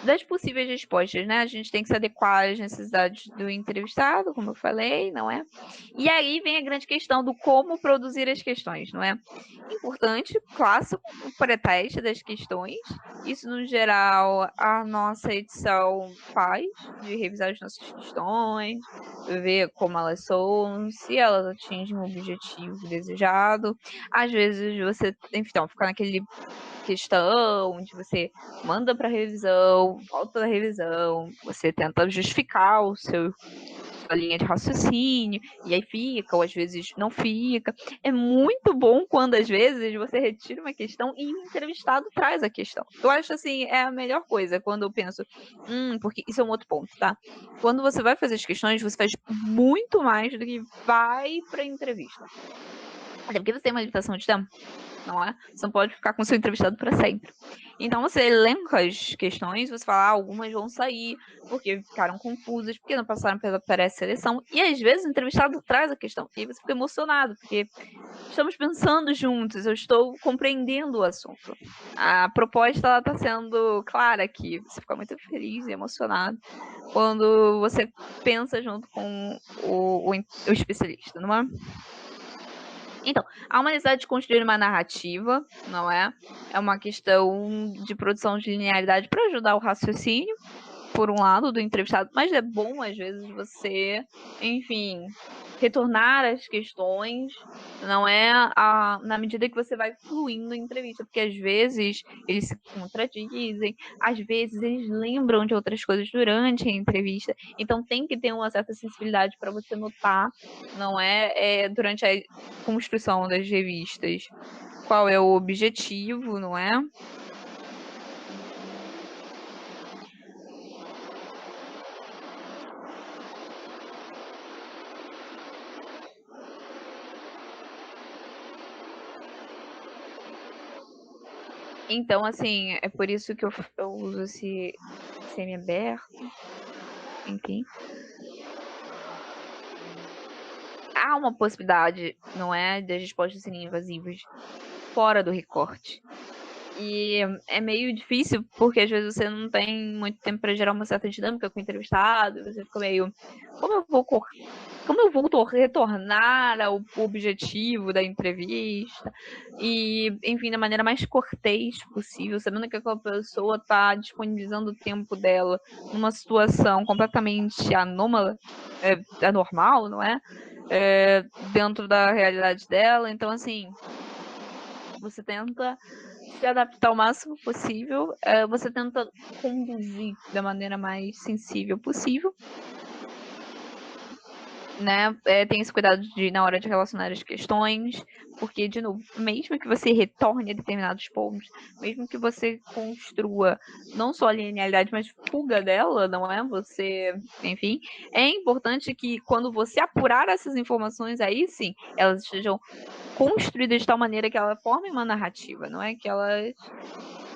Das possíveis respostas, né? A gente tem que se adequar às necessidades do entrevistado, como eu falei, não é? E aí vem a grande questão do como produzir as questões, não é? Importante, clássico, o pré-teste das questões. Isso, no geral, a nossa edição faz, de revisar as nossas questões, ver como elas são, se elas atingem o objetivo desejado. Às vezes você, então, fica naquele questão onde você manda para revisão, volta da revisão, você tenta justificar sua linha de raciocínio, e aí fica, ou às vezes não fica. É muito bom quando às vezes você retira uma questão e o entrevistado traz a questão. Eu acho assim, é a melhor coisa quando eu penso, porque isso é um outro ponto, tá? Quando você vai fazer as questões, você faz muito mais do que vai para a entrevista. Até porque você tem uma limitação de tempo, não é? Você não pode ficar com o seu entrevistado para sempre. Então você elenca as questões, você fala, algumas vão sair porque ficaram confusas, porque não passaram pela pré-seleção, e às vezes o entrevistado traz a questão, e aí você fica emocionado, porque estamos pensando juntos, eu estou compreendendo o assunto. A proposta está sendo clara aqui, você fica muito feliz e emocionado quando você pensa junto com o especialista, não é? Então, há uma necessidade de construir uma narrativa, não é? É uma questão de produção de linearidade para ajudar o raciocínio, por um lado, do entrevistado, mas é bom, às vezes, você, enfim, retornar às questões, não é? Na medida que você vai fluindo a entrevista, porque às vezes eles se contradizem, às vezes eles lembram de outras coisas durante a entrevista, então tem que ter uma certa sensibilidade para você notar, não é? Durante a construção das revistas, qual é o objetivo, não é? Então, assim, é por isso que eu uso esse semi-aberto, enfim. Há uma possibilidade, não é, das respostas serem invasivas fora do recorte. E é meio difícil, porque às vezes você não tem muito tempo para gerar uma certa dinâmica com o entrevistado, você fica meio, como eu vou retornar ao objetivo da entrevista e, enfim, da maneira mais cortês possível, sabendo que aquela pessoa está disponibilizando o tempo dela numa situação completamente anômala, anormal, não é? dentro da realidade dela. Então, assim, você tenta se adaptar o máximo possível, você tenta conduzir da maneira mais sensível possível, né? Tem esse cuidado na hora de relacionar as questões, porque, de novo, mesmo que você retorne a determinados pontos, mesmo que você construa não só a linearidade, mas fuga dela, não é? Você, enfim, é importante que quando você apurar essas informações, aí sim, elas estejam construídas de tal maneira que ela forme uma narrativa, não é? Que elas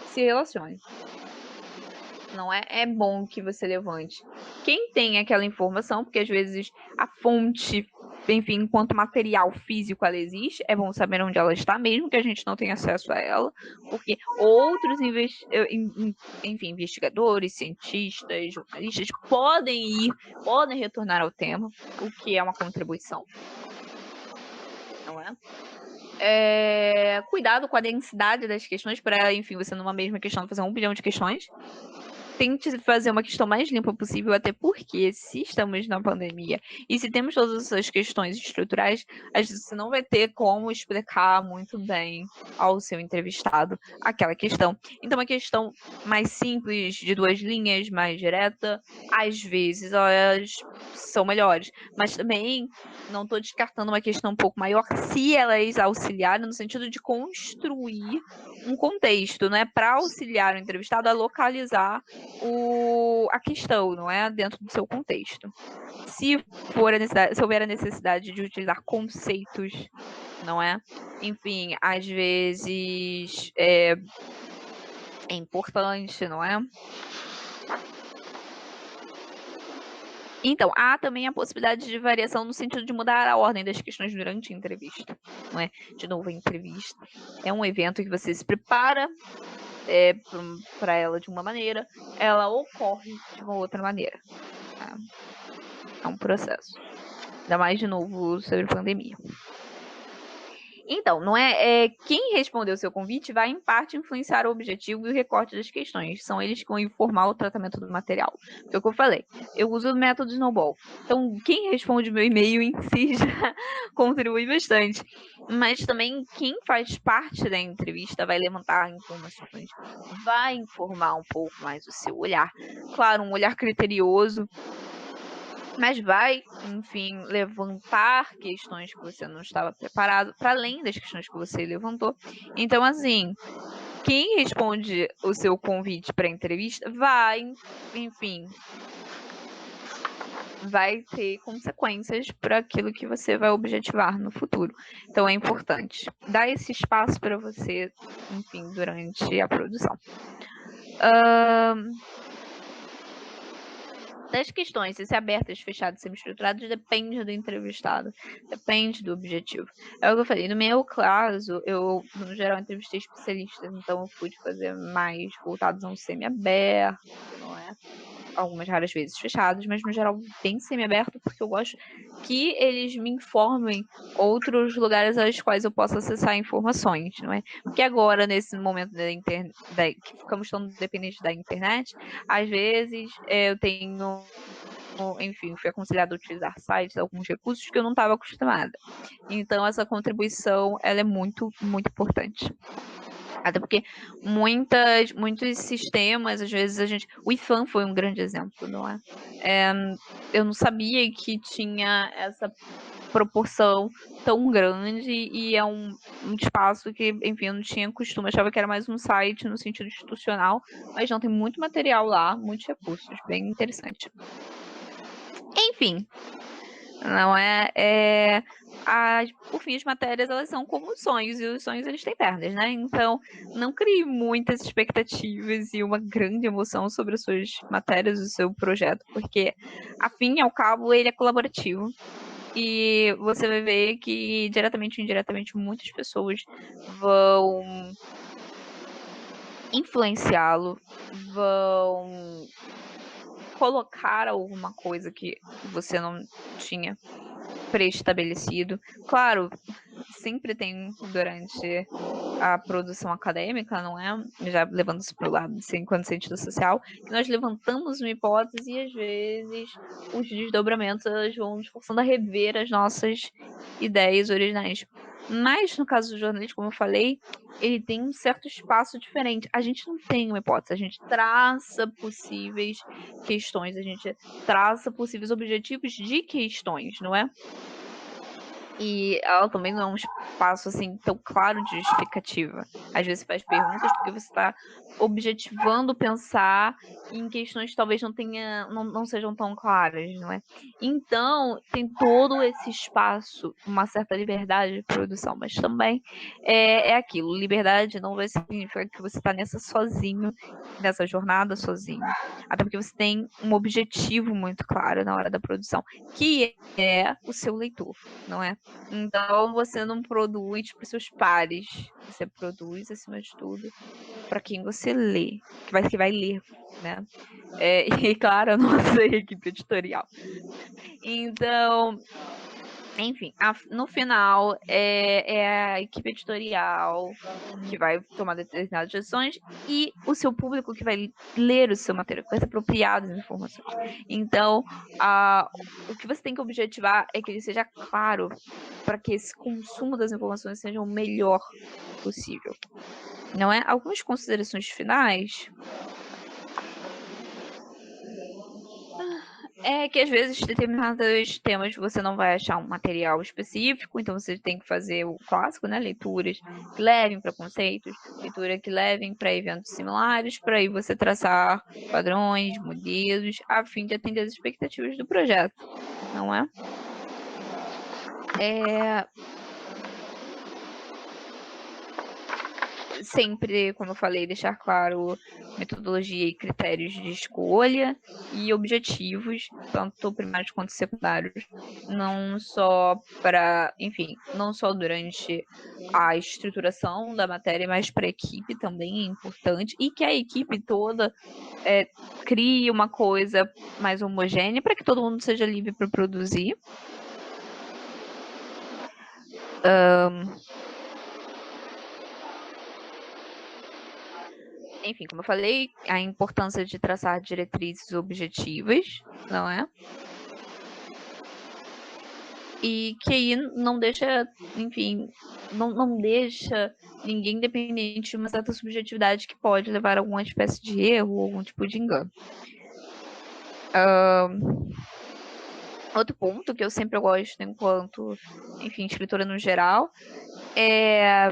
se relacionem. Não é bom que você levante quem tem aquela informação, porque às vezes a fonte, enfim, enquanto material físico ela existe, é bom saber onde ela está, mesmo que a gente não tenha acesso a ela, porque outros investigadores, cientistas, jornalistas podem retornar ao tema, o que é uma contribuição, não é? Cuidado com a densidade das questões, para, enfim, você numa mesma questão fazer 1 bilhão de questões. Tente fazer uma questão mais limpa possível, até porque se estamos na pandemia e se temos todas essas questões estruturais, às vezes você não vai ter como explicar muito bem ao seu entrevistado aquela questão. Então, uma questão mais simples, de 2 linhas, mais direta, às vezes elas são melhores. Mas também não estou descartando uma questão um pouco maior se elas auxiliarem no sentido de construir um contexto, né, para auxiliar o entrevistado a localizar a questão, não é, dentro do seu contexto. Se houver a necessidade de utilizar conceitos, não é, enfim, às vezes é importante, não é? Então, há também a possibilidade de variação no sentido de mudar a ordem das questões durante a entrevista, não é? De novo, a entrevista é um evento que você se prepara para ela de uma maneira, ela ocorre de uma outra maneira. Tá? É um processo. Ainda mais, de novo, sobre pandemia. Então, não quem respondeu o seu convite vai, em parte, influenciar o objetivo e o recorte das questões. São eles que vão informar o tratamento do material. Foi o que eu falei. Eu uso o método Snowball. Então, quem responde meu e-mail em si já contribui bastante. Mas também quem faz parte da entrevista vai levantar informações, vai informar um pouco mais o seu olhar. Claro, um olhar criterioso, mas vai, enfim, levantar questões que você não estava preparado, para além das questões que você levantou. Então, assim, quem responde o seu convite para a entrevista vai, enfim, vai ter consequências para aquilo que você vai objetivar no futuro. Então, é importante dar esse espaço para você, enfim, durante a produção. Das questões, se abertas, fechadas, semi-estruturadas, depende do entrevistado, depende do objetivo. É o que eu falei, no meu caso, eu, no geral, entrevistei especialistas, então eu pude fazer mais voltados a um semi-aberto, não é? Algumas raras vezes fechados, mas no geral bem semi-aberto, porque eu gosto que eles me informem outros lugares aos quais eu possa acessar informações, não é? Porque agora, nesse momento que ficamos tão dependentes da internet, às vezes eu tenho, enfim, fui aconselhada a utilizar sites, alguns recursos que eu não estava acostumada. Então, essa contribuição, ela é muito, muito importante. Até porque muitos sistemas, às vezes o IFAM foi um grande exemplo, não é? Eu não sabia que tinha essa proporção tão grande e é um espaço que, enfim, eu não tinha costume, achava que era mais um site no sentido institucional, mas não, tem muito material lá, muitos recursos, bem interessante. Enfim, não por fim, as matérias, elas são como sonhos, e os sonhos, eles têm pernas, né? Então, não crie muitas expectativas e uma grande emoção sobre as suas matérias, o seu projeto, porque, a fim e ao cabo, ele é colaborativo. E você vai ver que, diretamente ou indiretamente, muitas pessoas vão influenciá-lo, vão colocar alguma coisa que você não tinha pré-estabelecido. Claro, sempre tem durante a produção acadêmica, não é? Já levando isso para o lado de enquanto cientista social, que nós levantamos uma hipótese e às vezes os desdobramentos vão nos forçando a rever as nossas ideias originais. Mas no caso do jornalismo, como eu falei, ele tem um certo espaço diferente. A gente não tem uma hipótese, a gente traça possíveis questões, a gente traça possíveis objetivos de questões, não é? E ela também não é um espaço assim tão claro de justificativa. Às vezes faz perguntas porque você está objetivando pensar em questões que talvez não sejam tão claras, não é? Então tem todo esse espaço, uma certa liberdade de produção, mas também é aquilo. Liberdade não vai significar que você está nessa jornada sozinho. Até porque você tem um objetivo muito claro na hora da produção, que é o seu leitor, não é? Então você não produz para os seus pares, você produz acima de tudo para quem você lê, que vai ler, né? E claro, a nossa equipe editorial. Então, enfim, no final é a equipe editorial que vai tomar determinadas decisões e o seu público que vai ler o seu material, que vai se apropriar das informações. Então, o que você tem que objetivar é que ele seja claro para que esse consumo das informações seja o melhor possível. Não é? Algumas considerações finais é que às vezes determinados temas você não vai achar um material específico, então você tem que fazer o clássico, né? Leituras que levem para conceitos, leitura que levem para eventos similares, para aí você traçar padrões, modelos, a fim de atender as expectativas do projeto, não é? Sempre, como eu falei, deixar claro metodologia e critérios de escolha e objetivos, tanto primários quanto secundários, não só durante a estruturação da matéria, mas para a equipe também é importante, e que a equipe toda crie uma coisa mais homogênea para que todo mundo seja livre para produzir. Enfim, como eu falei, a importância de traçar diretrizes objetivas, não é? E que aí não deixa, enfim, não deixa ninguém dependente de uma certa subjetividade que pode levar a alguma espécie de erro ou algum tipo de engano. Outro ponto que eu sempre gosto enquanto, enfim, escritora no geral, é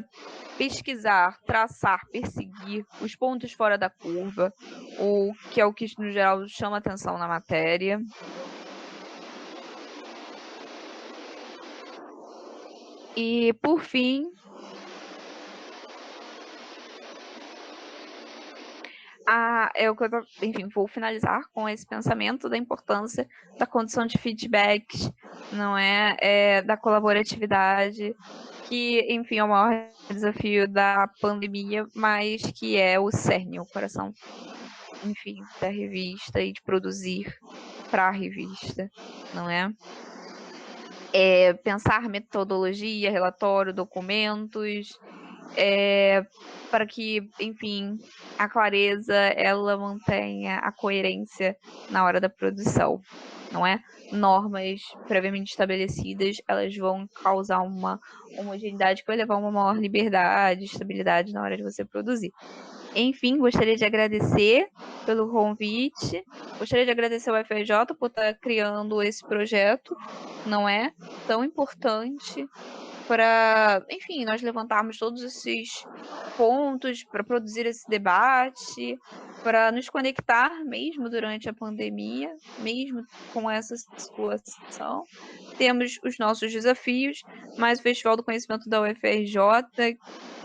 pesquisar, traçar, perseguir os pontos fora da curva, ou que é o que no geral chama atenção na matéria. E por fim, enfim, vou finalizar com esse pensamento da importância da condição de feedback, não é, da colaboratividade, que, enfim, é o maior desafio da pandemia, mas que é o cerne, o coração, enfim, da revista e de produzir para a revista, não é? Pensar metodologia, relatório, documentos, para que, enfim, a clareza ela mantenha a coerência na hora da produção, não é? Normas previamente estabelecidas, elas vão causar uma homogeneidade que vai levar a uma maior liberdade, estabilidade na hora de você produzir. Enfim, gostaria de agradecer pelo convite, gostaria de agradecer ao UFRJ por estar criando esse projeto, não é? Tão importante para, enfim, nós levantarmos todos esses pontos, para produzir esse debate, para nos conectar mesmo durante a pandemia, mesmo com essa situação. Temos os nossos desafios, mas o Festival do Conhecimento da UFRJ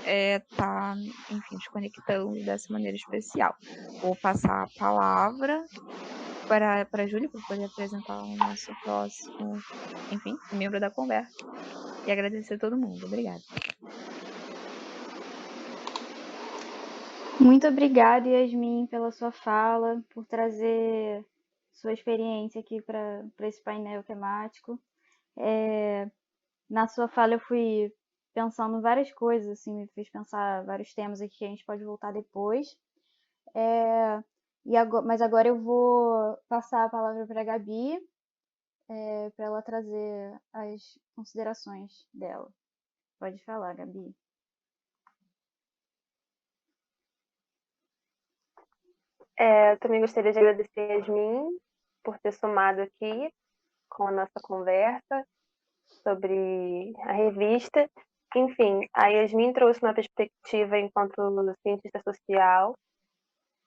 está, enfim, nos conectando dessa maneira especial. Vou passar a palavra para a Júlia, para poder apresentar o nosso próximo, enfim, membro da conversa. E agradecer a todo mundo. Obrigada. Muito obrigada, Yasmin, pela sua fala, por trazer sua experiência aqui para esse painel temático. Na sua fala eu fui pensando em várias coisas, assim, me fez pensar vários temas aqui que a gente pode voltar depois. Mas agora eu vou passar a palavra para a Gabi, para ela trazer as considerações dela. Pode falar, Gabi. Eu também gostaria de agradecer a Yasmin por ter somado aqui com a nossa conversa sobre a revista. Enfim, a Yasmin trouxe uma perspectiva enquanto cientista social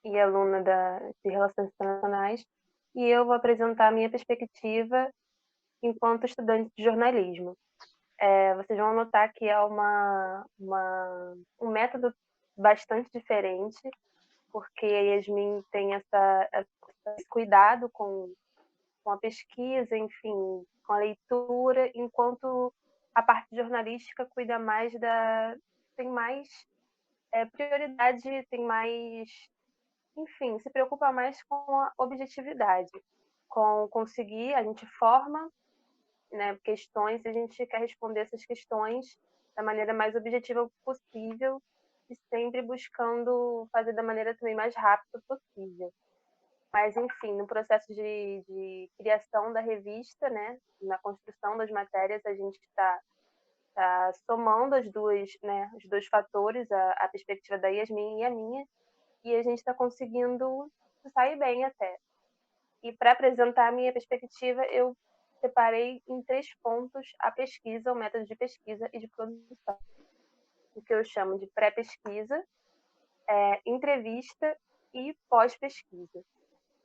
e aluna de Relações Internacionais, e eu vou apresentar a minha perspectiva enquanto estudante de jornalismo. Vocês vão notar que é um método bastante diferente, porque a Yasmin tem esse cuidado com a pesquisa, enfim, com a leitura, enquanto a parte jornalística cuida mais tem mais prioridade, tem mais, enfim, se preocupa mais com a objetividade, com conseguir, a gente forma, né, questões e a gente quer responder essas questões da maneira mais objetiva possível e sempre buscando fazer da maneira também mais rápida possível. Mas, enfim, no processo de criação da revista, né, na construção das matérias, a gente está somando os dois fatores, a perspectiva da Yasmin e a minha, e a gente está conseguindo sair bem até. E para apresentar a minha perspectiva, eu separei em 3 pontos a pesquisa, o método de pesquisa e de produção. O que eu chamo de pré-pesquisa, entrevista e pós-pesquisa.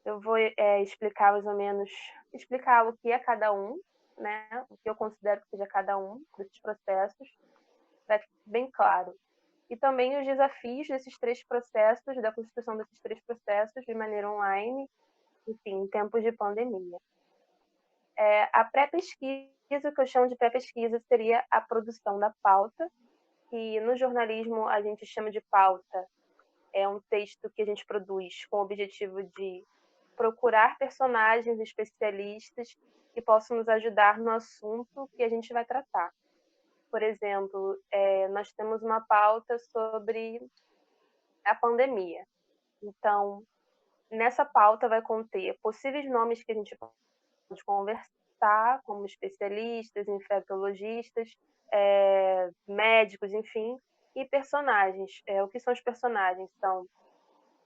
Eu vou explicar mais ou menos, explicar o que é cada um, né? O que eu considero que seja cada um desses processos, para ficar bem claro. E também os desafios desses 3 processos, da construção desses 3 processos de maneira online, enfim, em tempos de pandemia. A pré-pesquisa, que eu chamo de pré-pesquisa, seria a produção da pauta, que no jornalismo a gente chama de pauta. É um texto que a gente produz com o objetivo de procurar personagens especialistas que possam nos ajudar no assunto que a gente vai tratar. Por exemplo, nós temos uma pauta sobre a pandemia. Então, nessa pauta vai conter possíveis nomes que a gente pode conversar, como especialistas, infectologistas, médicos, enfim, e personagens. O que são os personagens? São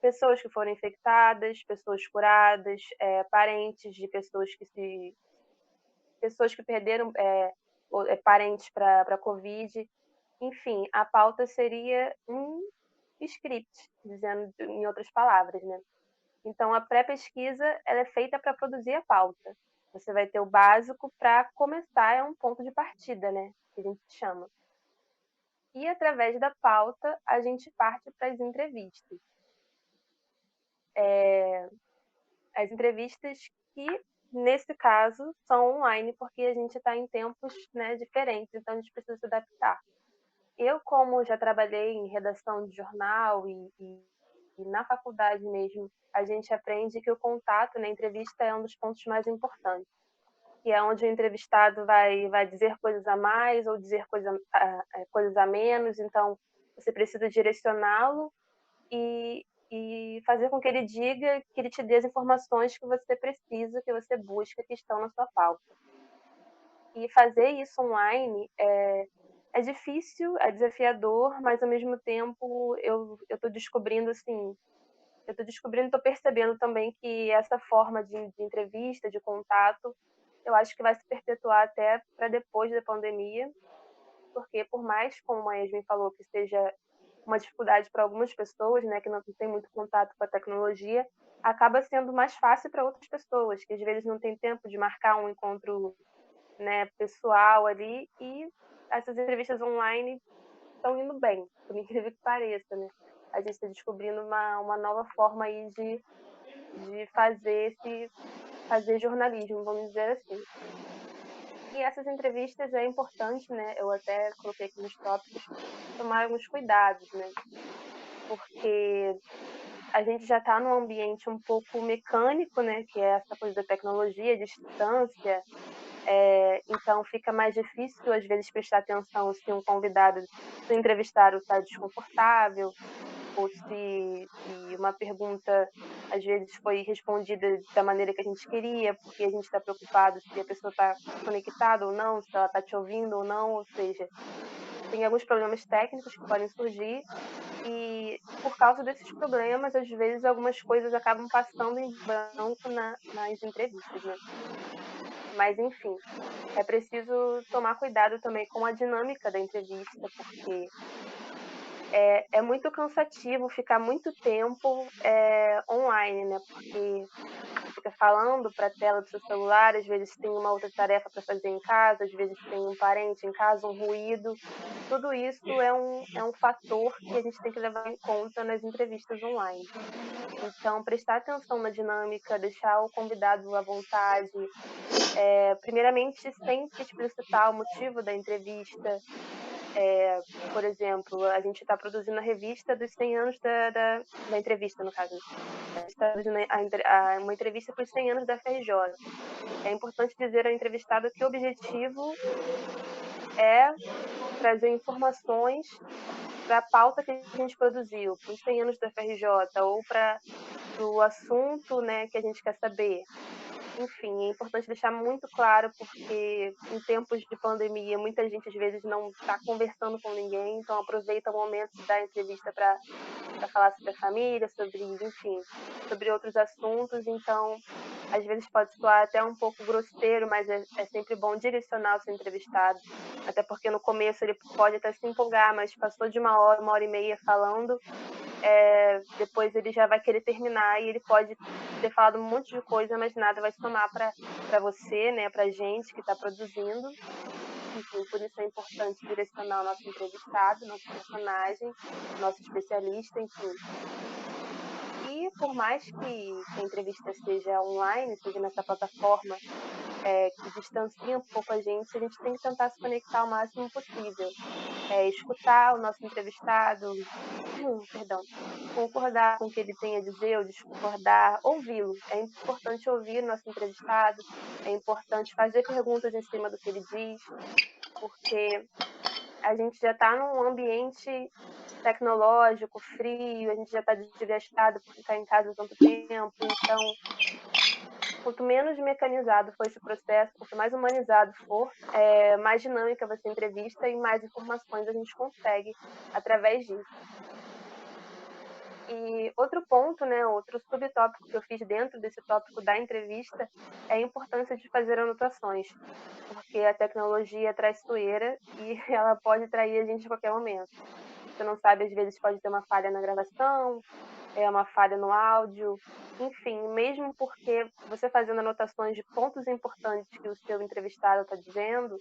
pessoas que foram infectadas, pessoas curadas, parentes de pessoas que perderam parentes para a Covid. Enfim, a pauta seria um script, dizendo em outras palavras, né? Então, a pré-pesquisa ela é feita para produzir a pauta. Você vai ter o básico para começar, é um ponto de partida, né? Que a gente chama. E, através da pauta, a gente parte para as entrevistas. As entrevistas que, nesse caso, são online, porque a gente está em tempos, né, diferentes, então a gente precisa se adaptar. Eu, como já trabalhei em redação de jornal e na faculdade mesmo, a gente aprende que o contato na entrevista é um dos pontos mais importantes, que é onde o entrevistado vai dizer coisas a mais ou dizer coisas a menos, então você precisa direcioná-lo e fazer com que ele diga, que ele te dê as informações que você precisa, que você busca, que estão na sua pauta. E fazer isso online é difícil, é desafiador, mas ao mesmo tempo eu estou descobrindo, assim, estou percebendo também que essa forma de entrevista, de contato, eu acho que vai se perpetuar até para depois da pandemia, porque por mais, como a Yasmin falou, que seja uma dificuldade para algumas pessoas, né, que não tem muito contato com a tecnologia, acaba sendo mais fácil para outras pessoas, que às vezes não tem tempo de marcar um encontro, né, pessoal ali, e essas entrevistas online estão indo bem, por incrível que pareça, né? A gente está descobrindo uma nova forma aí de fazer jornalismo, vamos dizer assim. E essas entrevistas é importante, né? Eu até coloquei aqui nos tópicos, tomar alguns cuidados, né? Porque a gente já está num ambiente um pouco mecânico, né? Que é essa coisa da tecnologia, distância, Então fica mais difícil, às vezes, prestar atenção se um convidado, se o entrevistado está desconfortável, ou se uma pergunta, às vezes, foi respondida da maneira que a gente queria, porque a gente está preocupado se a pessoa está conectada ou não, se ela está te ouvindo ou não, ou seja, tem alguns problemas técnicos que podem surgir e, por causa desses problemas, às vezes, algumas coisas acabam passando em branco nas entrevistas, né? Mas, enfim, é preciso tomar cuidado também com a dinâmica da entrevista, porque é muito cansativo ficar muito tempo online, né? Porque fica falando para a tela do seu celular, às vezes tem uma outra tarefa para fazer em casa, às vezes tem um parente em casa, um ruído. Tudo isso é um fator que a gente tem que levar em conta nas entrevistas online. Então, prestar atenção na dinâmica, deixar o convidado à vontade. Primeiramente, sempre explicitar o motivo da entrevista. Por exemplo, a gente está produzindo a revista dos 100 anos da entrevista, no caso. A gente está produzindo uma entrevista para os 100 anos da FRJ. É importante dizer ao entrevistado que o objetivo é trazer informações para a pauta que a gente produziu, para os 100 anos da FRJ, ou para o assunto, né, que a gente quer saber. Enfim, é importante deixar muito claro, porque em tempos de pandemia, muita gente às vezes não está conversando com ninguém, então aproveita o momento da entrevista para falar sobre a família, enfim, sobre outros assuntos. Então, às vezes pode soar até um pouco grosseiro, mas é sempre bom direcionar o seu entrevistado, até porque no começo ele pode até se empolgar, mas passou de uma hora e meia falando, depois ele já vai querer terminar e ele pode ter falado um monte de coisa, mas nada vai somar para você, né, para a gente que está produzindo. Enfim, por isso é importante direcionar o nosso entrevistado, nosso personagem, nosso especialista, enfim. E por mais que a entrevista seja online, seja nessa plataforma que distancia um pouco a gente tem que tentar se conectar o máximo possível. Escutar o nosso entrevistado, perdão, concordar com o que ele tem a dizer ou discordar, ouvi-lo. É importante ouvir o nosso entrevistado, é importante fazer perguntas em cima do que ele diz, porque a gente já está num ambiente tecnológico, frio, a gente já está desgastado por ficar em casa tanto tempo, então quanto menos mecanizado for esse processo, quanto mais humanizado for, mais dinâmica vai ser a entrevista e mais informações a gente consegue através disso. E outro ponto, né, outro subtópico que eu fiz dentro desse tópico da entrevista é a importância de fazer anotações, porque a tecnologia é traiçoeira e ela pode trair a gente a qualquer momento. Você não sabe, às vezes pode ter uma falha na gravação, uma falha no áudio, enfim, mesmo porque você fazendo anotações de pontos importantes que o seu entrevistado está dizendo,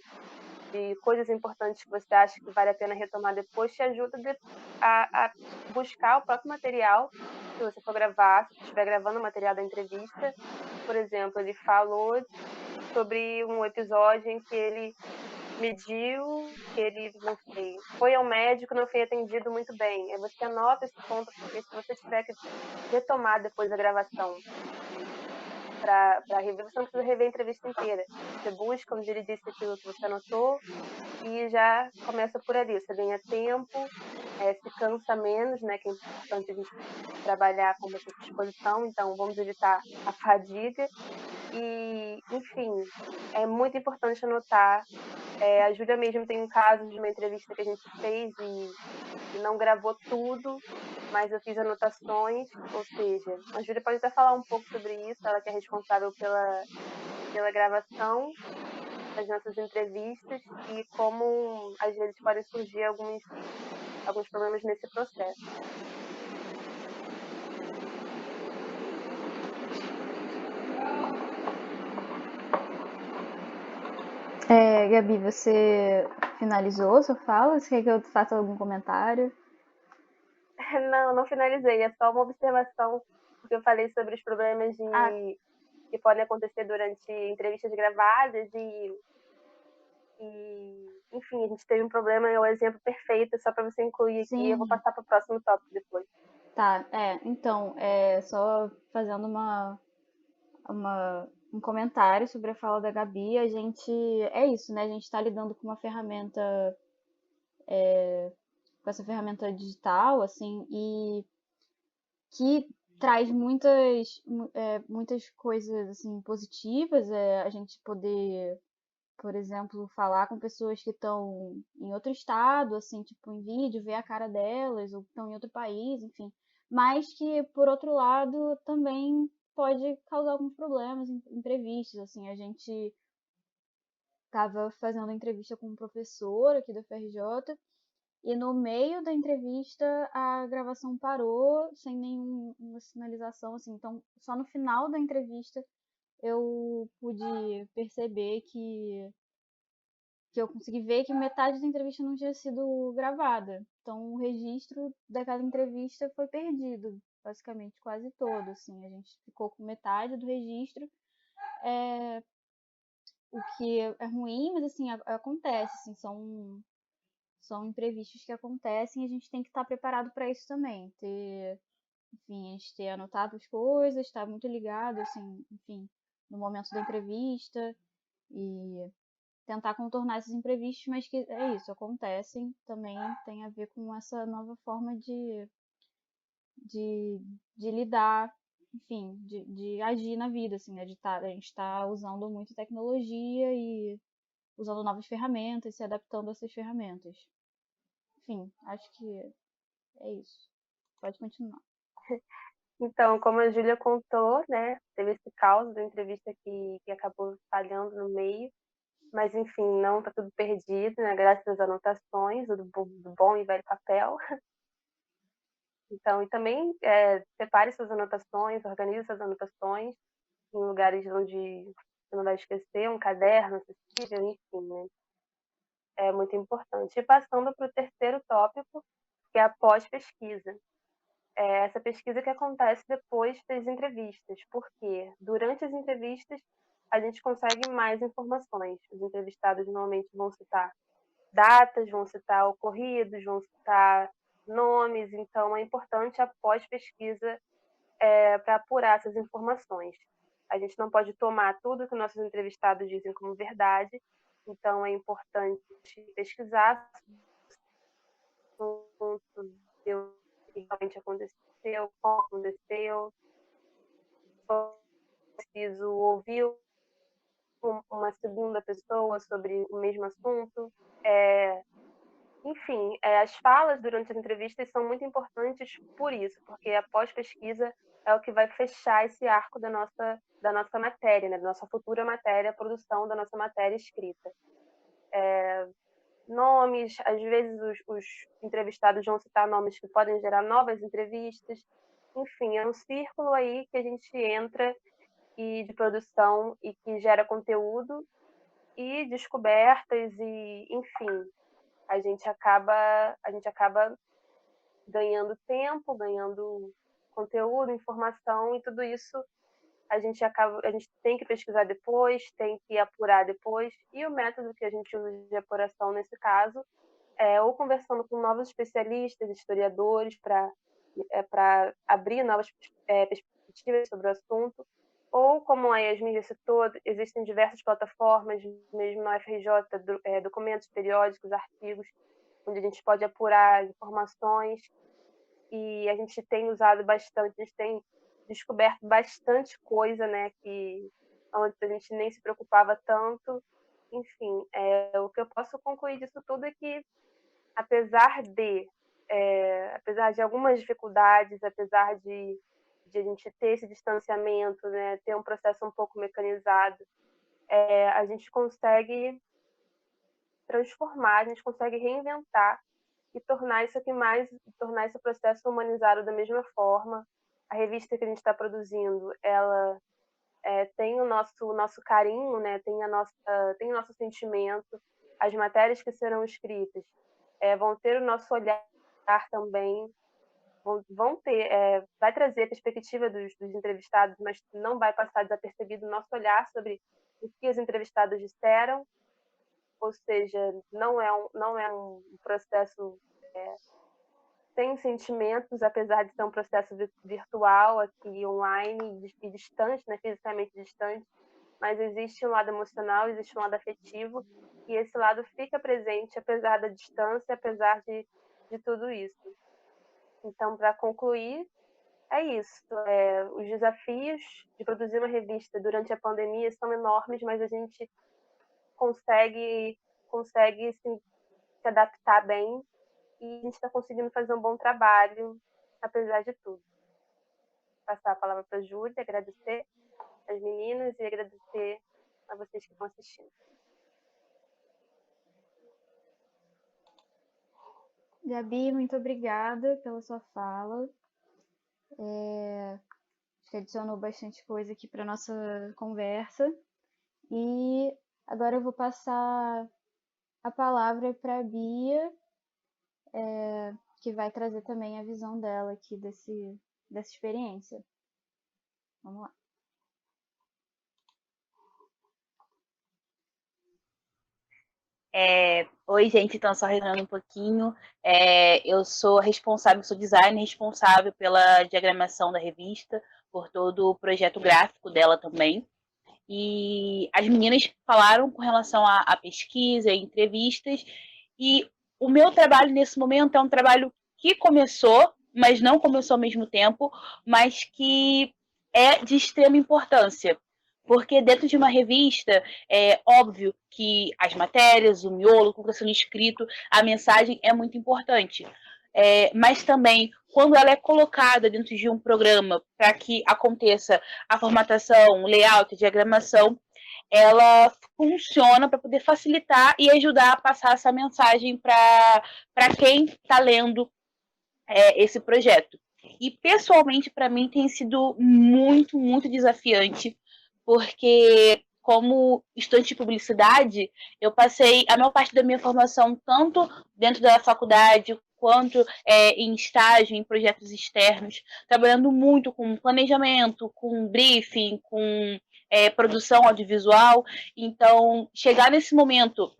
de coisas importantes que você acha que vale a pena retomar depois, te ajuda a buscar o próprio material que você for gravar, se estiver gravando o material da entrevista. Por exemplo, ele falou sobre um episódio em que ele mediu, que ele, não sei, foi ao médico e não foi atendido muito bem. Aí você anota esse ponto, porque se você tiver que retomar depois da gravação para rever, você não precisa rever a entrevista inteira. Você busca onde ele disse aquilo que você anotou e já começa por ali. Você ganha tempo, se cansa menos, né? Que é importante a gente trabalhar com bastante disposição, então vamos evitar a fadiga. E, enfim, é muito importante anotar. A Júlia mesmo tem um caso de uma entrevista que a gente fez e não gravou tudo, mas eu fiz anotações, ou seja, a Júlia pode até falar um pouco sobre isso, ela que é responsável pela gravação das nossas entrevistas e como às vezes podem surgir alguns problemas nesse processo. Gabi, você finalizou sua fala? Você quer que eu faça algum comentário? Não finalizei, é só uma observação, porque eu falei sobre os problemas que podem acontecer durante entrevistas gravadas e enfim, a gente teve um problema, é o exemplo perfeito, só para você incluir aqui. Sim. Eu vou passar para o próximo tópico depois. Tá, então, só fazendo um comentário sobre a fala da Gabi. A gente, é isso, né? A gente está lidando com uma ferramenta, com essa ferramenta digital, assim, e que traz muitas coisas, assim, positivas. A gente poder, por exemplo, falar com pessoas que estão em outro estado, assim, tipo, em vídeo, ver a cara delas, ou que estão em outro país, enfim. Mas que, por outro lado, também pode causar alguns problemas imprevistos, assim. A gente estava fazendo entrevista com um professor aqui da FRJ, e no meio da entrevista a gravação parou sem nenhuma sinalização, assim. Então, só no final da entrevista eu pude perceber que eu consegui ver que metade da entrevista não tinha sido gravada. Então, o registro daquela entrevista foi perdido, basicamente, quase todo, assim. A gente ficou com metade do registro, o que é ruim, mas, assim, acontece, assim, são imprevistos que acontecem e a gente tem que estar preparado para isso também. Enfim, a gente ter anotado as coisas, estar muito ligado, assim, enfim, no momento da entrevista e tentar contornar esses imprevistos, mas que é isso, acontecem, também tem a ver com essa nova forma de, de lidar, enfim, de agir na vida, assim, né? A gente tá usando muito tecnologia e usando novas ferramentas, se adaptando a essas ferramentas. Enfim, acho que é isso. Pode continuar. Então, como a Júlia contou, né, teve esse caos da entrevista que acabou falhando no meio, mas enfim, não está tudo perdido, né, graças às anotações, do bom e velho papel. Então, e também separe suas anotações, organize suas anotações em lugares onde você não vai esquecer, um caderno acessível, enfim, né? É muito importante. E passando para o terceiro tópico, que é a pós-pesquisa. Essa pesquisa que acontece depois das entrevistas, porque durante as entrevistas a gente consegue mais informações. Os entrevistados normalmente vão citar datas, vão citar ocorridos, vão citar nomes, então é importante a pós-pesquisa para apurar essas informações. A gente não pode tomar tudo que nossos entrevistados dizem como verdade, então é importante pesquisar o que realmente aconteceu, como aconteceu. Preciso ouvir uma segunda pessoa sobre o mesmo assunto. Enfim, as falas durante as entrevistas são muito importantes por isso, porque a pós-pesquisa é o que vai fechar esse arco da nossa matéria, né? Da nossa futura matéria, a produção da nossa matéria escrita. Nomes, às vezes os entrevistados vão citar nomes que podem gerar novas entrevistas. Enfim, é um círculo aí que a gente entra e de produção e que gera conteúdo e descobertas e, enfim, a gente acaba ganhando tempo, ganhando conteúdo, informação, e tudo isso a gente tem que pesquisar depois, tem que apurar depois, e o método que a gente usa de apuração nesse caso é ou conversando com novos especialistas, historiadores, para abrir novas perspectivas sobre o assunto, ou, como a Yasmin já citou, existem diversas plataformas, mesmo na UFRJ, documentos periódicos, artigos, onde a gente pode apurar informações, e a gente tem usado bastante, a gente tem descoberto bastante coisa, né, que antes a gente nem se preocupava tanto. Enfim, o que eu posso concluir disso tudo é que, apesar de algumas dificuldades, apesar de a gente ter esse distanciamento, né, ter um processo um pouco mecanizado, a gente consegue transformar, a gente consegue reinventar e tornar esse processo humanizado da mesma forma. A revista que a gente está produzindo, ela tem o nosso carinho, né? Tem o nosso sentimento. As matérias que serão escritas vão ter o nosso olhar também, vai trazer a perspectiva dos entrevistados, mas não vai passar desapercebido o nosso olhar sobre o que os entrevistados disseram, ou seja, não é um processo tem sentimentos, apesar de ser um processo virtual aqui, online e distante, né, fisicamente distante, mas existe um lado emocional, existe um lado afetivo, e esse lado fica presente apesar da distância, apesar de tudo isso. Então, para concluir, é isso. Os desafios de produzir uma revista durante a pandemia são enormes, mas a gente consegue se adaptar bem e a gente está conseguindo fazer um bom trabalho, apesar de tudo. Passar a palavra para a Júlia, agradecer as meninas e agradecer a vocês que estão assistindo. Gabi, muito obrigada pela sua fala. Acho que adicionou bastante coisa aqui para nossa conversa. E agora eu vou passar a palavra para a Bia, que vai trazer também a visão dela aqui dessa experiência. Vamos lá. Oi, gente, então só retornando um pouquinho. Eu sou designer responsável pela diagramação da revista, por todo o projeto gráfico dela também. E as meninas falaram com relação à pesquisa e entrevistas, e o meu trabalho nesse momento é um trabalho que começou, mas não começou ao mesmo tempo, mas que é de extrema importância. Porque dentro de uma revista, é óbvio que as matérias, o miolo, como está sendo escrito, a mensagem é muito importante. Mas também, quando ela é colocada dentro de um programa para que aconteça a formatação, o layout, a diagramação, ela funciona para poder facilitar e ajudar a passar essa mensagem para quem está lendo esse projeto. E, pessoalmente, para mim, tem sido muito, muito desafiante, porque, como estudante de publicidade, eu passei a maior parte da minha formação tanto dentro da faculdade quanto em estágio, em projetos externos, trabalhando muito com planejamento, com briefing, com produção audiovisual. Então, chegar nesse momento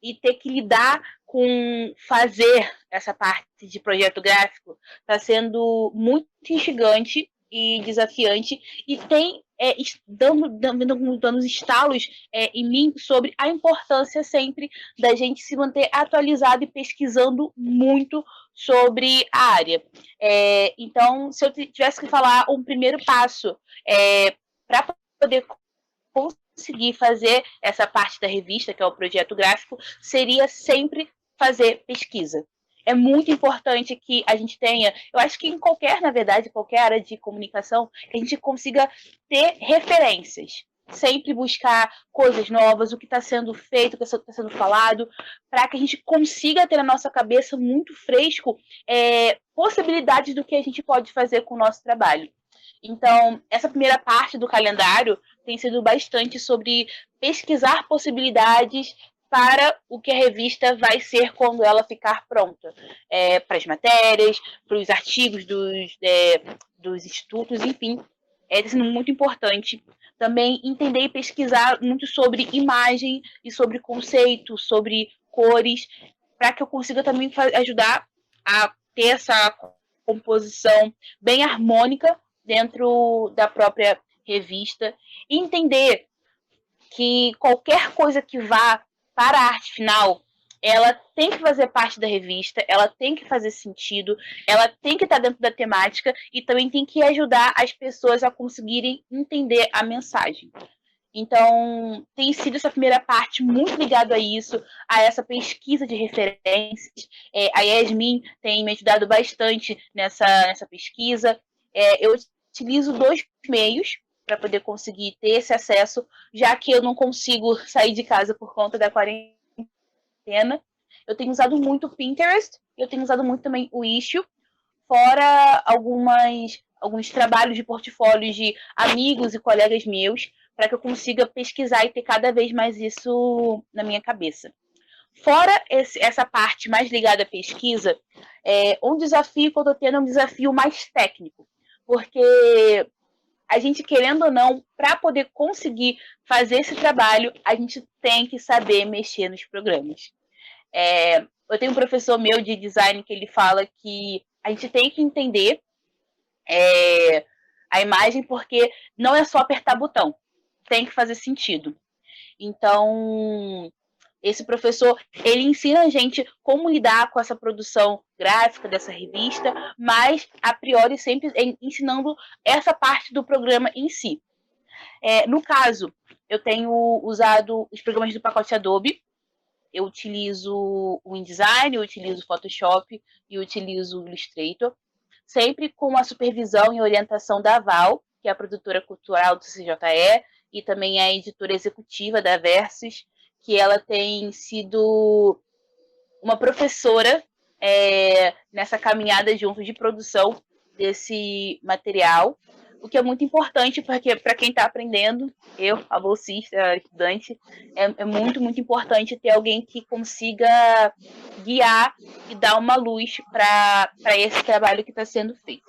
e ter que lidar com fazer essa parte de projeto gráfico está sendo muito instigante e desafiante, e tem dando estalos em mim sobre a importância sempre da gente se manter atualizado e pesquisando muito sobre a área. Então, se eu tivesse que falar um primeiro passo para poder conseguir fazer essa parte da revista, que é o projeto gráfico, seria sempre fazer pesquisa. É muito importante que a gente tenha, eu acho que na verdade, qualquer área de comunicação, que a gente consiga ter referências. Sempre buscar coisas novas, o que está sendo feito, o que está sendo falado, para que a gente consiga ter na nossa cabeça muito fresco possibilidades do que a gente pode fazer com o nosso trabalho. Então, essa primeira parte do calendário tem sido bastante sobre pesquisar possibilidades para o que a revista vai ser quando ela ficar pronta. Para as matérias, para os artigos dos institutos, enfim. Tem sido muito importante. Também entender e pesquisar muito sobre imagem e sobre conceito, sobre cores, para que eu consiga também ajudar a ter essa composição bem harmônica dentro da própria revista, e entender que qualquer coisa que vá para a arte final, ela tem que fazer parte da revista, ela tem que fazer sentido, ela tem que estar dentro da temática e também tem que ajudar as pessoas a conseguirem entender a mensagem. Então, tem sido essa primeira parte muito ligada a isso, a essa pesquisa de referências. A Yasmin tem me ajudado bastante nessa pesquisa. Eu utilizo 2 meios para poder conseguir ter esse acesso, já que eu não consigo sair de casa por conta da quarentena. Eu tenho usado muito o Pinterest, eu tenho usado muito também o Issue, fora alguns trabalhos de portfólios de amigos e colegas meus, para que eu consiga pesquisar e ter cada vez mais isso na minha cabeça. Fora essa parte mais ligada à pesquisa, um desafio que eu estou tendo é um desafio mais técnico, porque a gente, querendo ou não, para poder conseguir fazer esse trabalho, a gente tem que saber mexer nos programas. Eu tenho um professor meu de design que ele fala que a gente tem que entender a imagem, porque não é só apertar botão, tem que fazer sentido. Então, esse professor, ele ensina a gente como lidar com essa produção gráfica dessa revista, mas, a priori, sempre ensinando essa parte do programa em si. No caso, eu tenho usado os programas do pacote Adobe, eu utilizo o InDesign, eu utilizo o Photoshop e eu utilizo o Illustrator, sempre com a supervisão e orientação da Val, que é a produtora cultural do CCJE, e também a editora executiva da Versus, que ela tem sido uma professora nessa caminhada junto de produção desse material, o que é muito importante, porque para quem está aprendendo, eu, a bolsista, a estudante, é muito, muito importante ter alguém que consiga guiar e dar uma luz para esse trabalho que está sendo feito.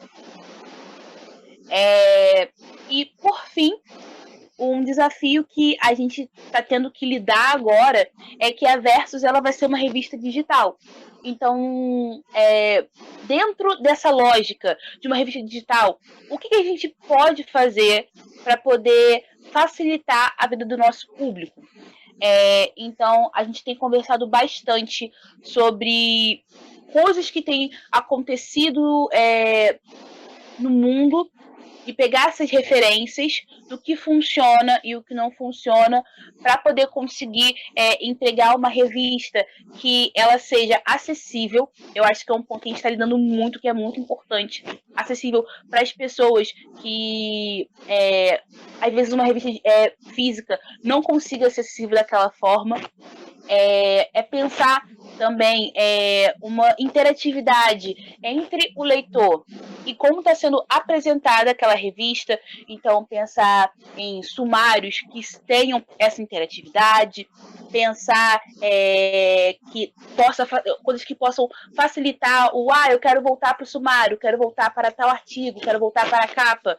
E, por fim, um desafio que a gente está tendo que lidar agora é que a Versus ela vai ser uma revista digital. Então, dentro dessa lógica de uma revista digital, o que a gente pode fazer para poder facilitar a vida do nosso público? Então, a gente tem conversado bastante sobre coisas que têm acontecido no mundo e pegar essas referências do que funciona e o que não funciona para poder conseguir entregar uma revista que ela seja acessível. Eu acho que é um ponto que a gente está lidando muito, que é muito importante. Acessível para as pessoas que, às vezes, uma revista física não consiga ser acessível daquela forma. Pensar também uma interatividade entre o leitor e como está sendo apresentada aquela revista. Então, pensar em sumários que tenham essa interatividade, pensar que coisas que possam facilitar eu quero voltar para o sumário, quero voltar para tal artigo, quero voltar para a capa.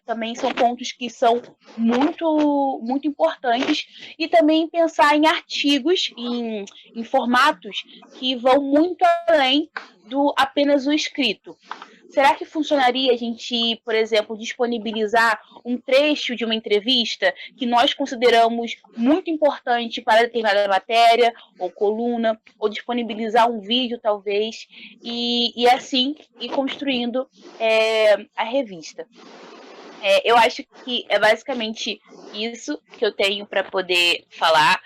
Também são pontos que são muito, muito importantes. E também pensar em artigos, em formatos que vão muito além do apenas o escrito. Será que funcionaria a gente, por exemplo, disponibilizar um trecho de uma entrevista que nós consideramos muito importante para determinada matéria ou coluna, ou disponibilizar um vídeo, talvez, e assim ir construindo a revista? Eu acho que é basicamente isso que eu tenho para poder falar,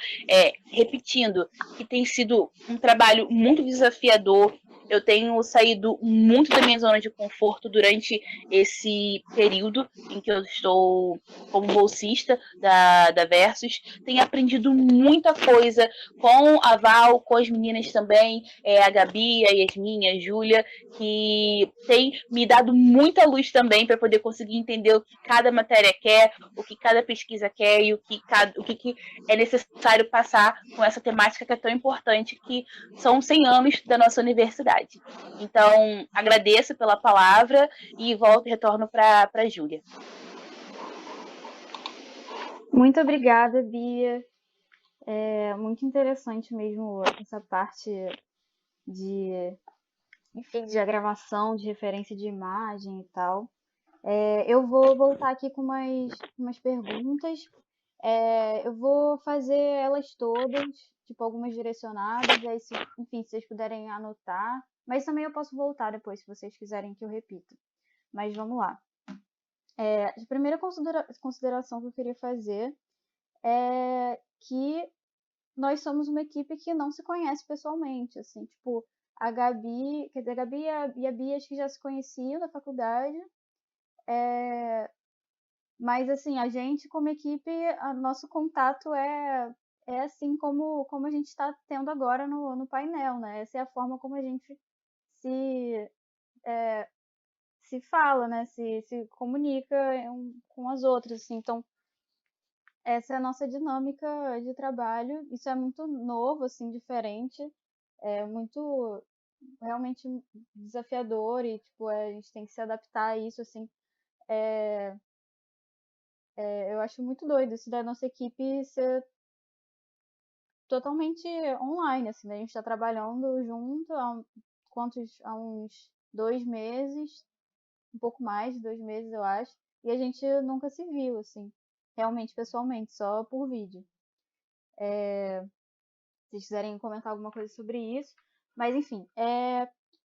repetindo que tem sido um trabalho muito desafiador. Eu tenho saído muito da minha zona de conforto durante esse período em que eu estou como bolsista da Versus. Tenho aprendido muita coisa com a Val, com as meninas também, a Gabi, a Yasmin, a Júlia, que tem me dado muita luz também para poder conseguir entender o que cada matéria quer, o que cada pesquisa quer e o que é necessário passar com essa temática que é tão importante, que são 100 anos da nossa universidade. Então, agradeço pela palavra e retorno para a Júlia. Muito obrigada, Bia. Muito interessante mesmo essa parte de gravação, de referência de imagem e tal. Eu vou voltar aqui com umas perguntas. Eu vou fazer elas todas, tipo, algumas direcionadas, aí se vocês puderem anotar. Mas também eu posso voltar depois, se vocês quiserem que eu repita. Mas vamos lá. A primeira consideração que eu queria fazer é que nós somos uma equipe que não se conhece pessoalmente, assim, tipo, a Gabi e a Bia acho que já se conheciam da faculdade, mas assim, a gente como equipe, nosso contato é assim como a gente está tendo agora no painel, né? Essa é a forma como a gente se fala, né? Se comunica com as outras, assim. Então, essa é a nossa dinâmica de trabalho. Isso é muito novo, assim, diferente. É muito realmente desafiador e, tipo, a gente tem que se adaptar a isso, assim. Eu acho muito doido isso da nossa equipe ser totalmente online, assim, né? A gente está trabalhando junto há uns 2 meses, um pouco mais de 2 meses, eu acho, e a gente nunca se viu, assim, realmente, pessoalmente, só por vídeo. Se vocês quiserem comentar alguma coisa sobre isso. Mas, enfim,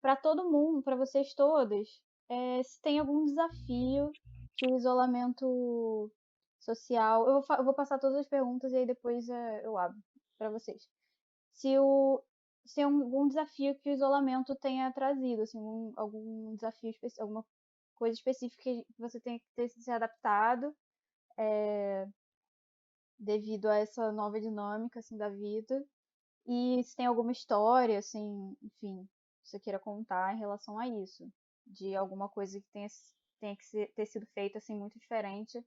para todo mundo, para vocês todas, se tem algum desafio que o isolamento social. Eu vou passar todas as perguntas e aí depois eu abro para vocês. Se tem algum desafio que o isolamento tenha trazido, assim, algum desafio específico, alguma coisa específica que você tenha que ter se adaptado devido a essa nova dinâmica assim da vida. E se tem alguma história, assim, enfim, que você queira contar em relação a isso, de alguma coisa que tenha que ter sido feita assim muito diferente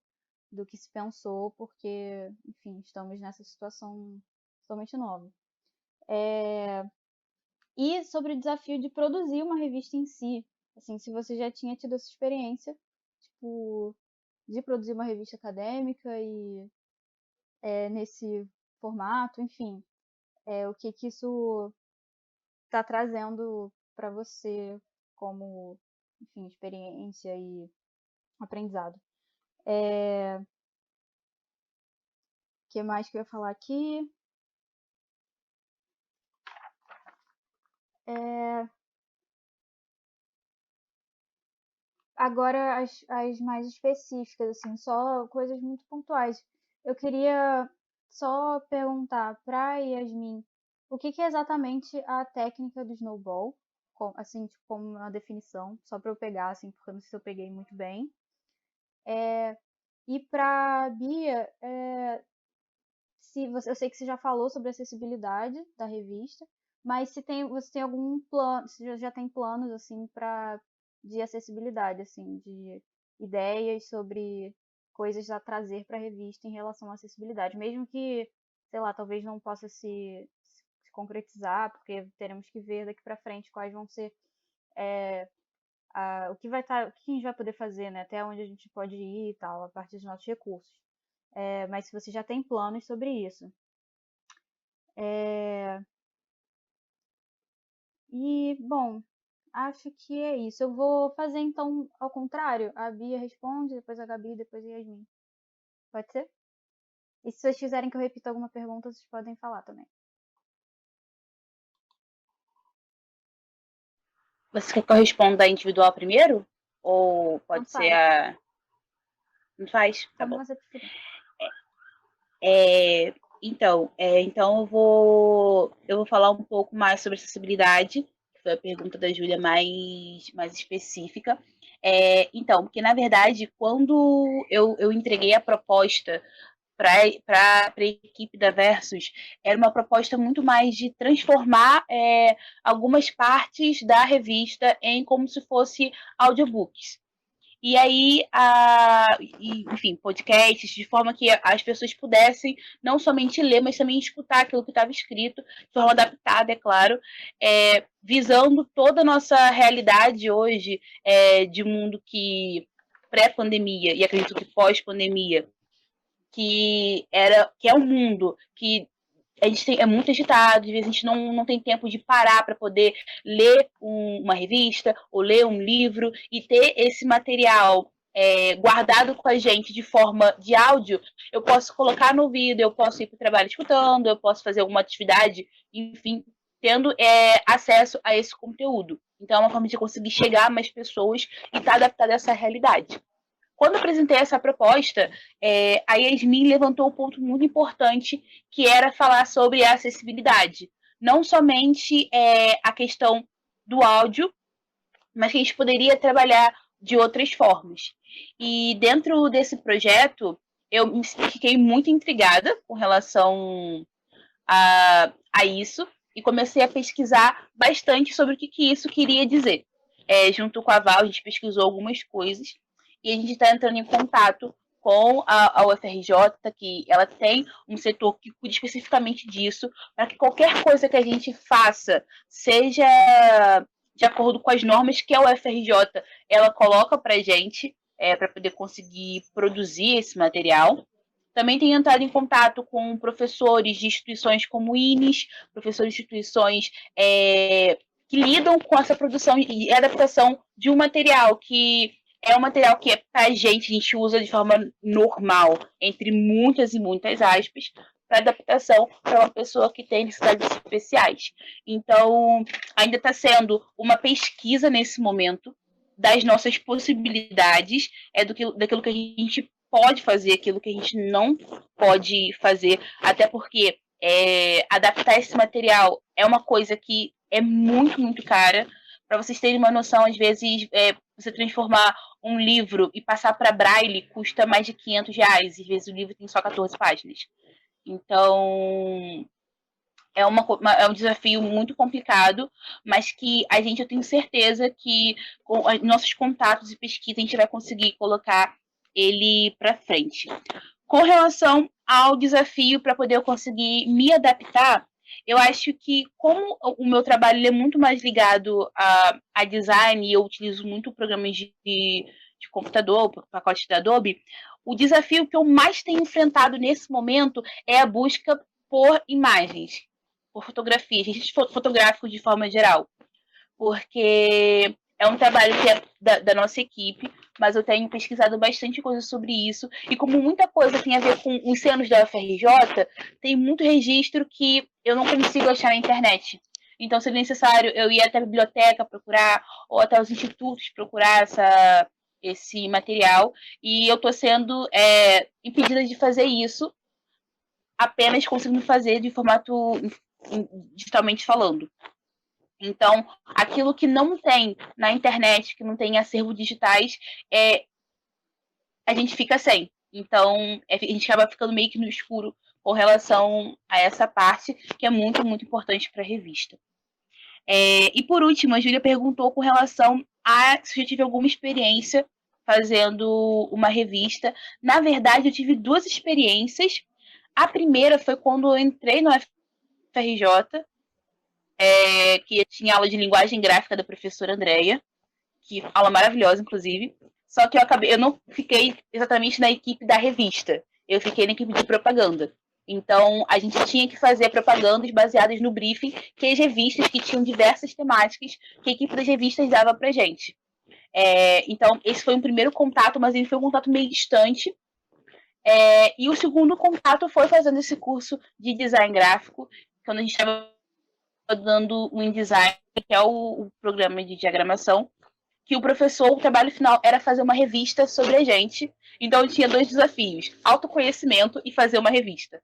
do que se pensou, porque, enfim, estamos nessa situação totalmente nova. E sobre o desafio de produzir uma revista em si, assim, se você já tinha tido essa experiência, tipo, de produzir uma revista acadêmica e nesse formato, enfim, o que isso está trazendo para você como, enfim, experiência e aprendizado. O que mais que eu ia falar aqui? Agora as mais específicas, assim, só coisas muito pontuais. Eu queria só perguntar para Yasmin o que é exatamente a técnica do snowball, assim, tipo, como uma definição, só para eu pegar, assim, porque eu não sei se eu peguei muito bem. E para Bia, eu sei que você já falou sobre a acessibilidade da revista, mas você tem algum plano, você já tem planos assim de acessibilidade, assim, de ideias sobre coisas a trazer para a revista em relação à acessibilidade, mesmo que, sei lá, talvez não possa se concretizar, porque teremos que ver daqui para frente quais vão ser o que o que a gente vai poder fazer, né? Até onde a gente pode ir e tal, a partir dos nossos recursos. Mas se você já tem planos sobre isso. E, bom, acho que é isso. Eu vou fazer então ao contrário. A Bia responde, depois a Gabi, depois a Yasmin. Pode ser? E se vocês quiserem que eu repita alguma pergunta, vocês podem falar também. Você quer que eu responda individual primeiro? Ou pode Não ser faz. a. Não faz? Tá Como bom. você preferir. Então eu vou falar um pouco mais sobre acessibilidade, que foi a pergunta da Júlia mais específica. Então, porque na verdade, quando eu entreguei a proposta para a equipe da Versus, era uma proposta muito mais de transformar algumas partes da revista em como se fosse audiobooks. E aí, enfim, podcasts, de forma que as pessoas pudessem não somente ler, mas também escutar aquilo que estava escrito, de forma adaptada, é claro, visando toda a nossa realidade hoje de mundo que pré-pandemia e acredito que pós-pandemia, que é um mundo que a gente é muito agitado, às vezes a gente não tem tempo de parar para poder ler uma revista ou ler um livro e ter esse material guardado com a gente de forma de áudio. Eu posso colocar no ouvido, eu posso ir para o trabalho escutando, eu posso fazer alguma atividade, enfim, tendo acesso a esse conteúdo. Então é uma forma de conseguir chegar a mais pessoas e estar adaptado a essa realidade. Quando eu apresentei essa proposta, a Yasmin levantou um ponto muito importante, que era falar sobre a acessibilidade. Não somente a questão do áudio, mas que a gente poderia trabalhar de outras formas. E dentro desse projeto, eu fiquei muito intrigada com relação a isso e comecei a pesquisar bastante sobre o que isso queria dizer. Junto com a Val, a gente pesquisou algumas coisas e a gente está entrando em contato com a UFRJ, que ela tem um setor que cuida especificamente disso, para que qualquer coisa que a gente faça seja de acordo com as normas que a UFRJ ela coloca para a gente, para poder conseguir produzir esse material. Também tem entrado em contato com professores de instituições como o INES, professores de instituições que lidam com essa produção e adaptação de um material que é um material que pra gente, a gente usa de forma normal, entre muitas e muitas aspas, para adaptação para uma pessoa que tem necessidades especiais. Então, ainda está sendo uma pesquisa nesse momento das nossas possibilidades, daquilo que a gente pode fazer, aquilo que a gente não pode fazer, até porque adaptar esse material é uma coisa que é muito, muito cara. Para vocês terem uma noção, às vezes, você transformar um livro e passar para braille custa mais de R$ 500, às vezes o livro tem só 14 páginas. Então, é um desafio muito complicado, mas que eu tenho certeza que com nossos contatos e pesquisa a gente vai conseguir colocar ele para frente. Com relação ao desafio para poder eu conseguir me adaptar, eu acho que como o meu trabalho é muito mais ligado a design e eu utilizo muito programas de computador, pacote da Adobe, o desafio que eu mais tenho enfrentado nesse momento é a busca por imagens, por fotografias, registros fotográficos de forma geral, porque é um trabalho que é da nossa equipe, mas eu tenho pesquisado bastante coisa sobre isso, e como muita coisa tem a ver com os senos da UFRJ, tem muito registro que eu não consigo achar na internet. Então, se necessário, eu ir até a biblioteca procurar, ou até os institutos procurar esse material, e eu estou sendo impedida de fazer isso, apenas conseguindo fazer de formato digitalmente falando. Então, aquilo que não tem na internet, que não tem em acervos digitais, a gente fica sem. Então, a gente acaba ficando meio que no escuro com relação a essa parte, que é muito, muito importante para a revista. E por último, a Júlia perguntou com relação a se eu tive alguma experiência fazendo uma revista. Na verdade, eu tive 2 experiências. A primeira foi quando eu entrei no UFRJ, que tinha aula de linguagem gráfica da professora Andréia, que aula maravilhosa, inclusive. Só que eu não fiquei exatamente na equipe da revista. Eu fiquei na equipe de propaganda. Então, a gente tinha que fazer propagandas baseadas no briefing que as revistas, que tinham diversas temáticas, que a equipe das revistas dava pra gente. Então, esse foi um primeiro contato, mas ele foi um contato meio distante. E o segundo contato foi fazendo esse curso de design gráfico, quando a gente estava dando um InDesign, que é o programa de diagramação, que o trabalho final era fazer uma revista sobre a gente. Então eu tinha 2 desafios: autoconhecimento e fazer uma revista.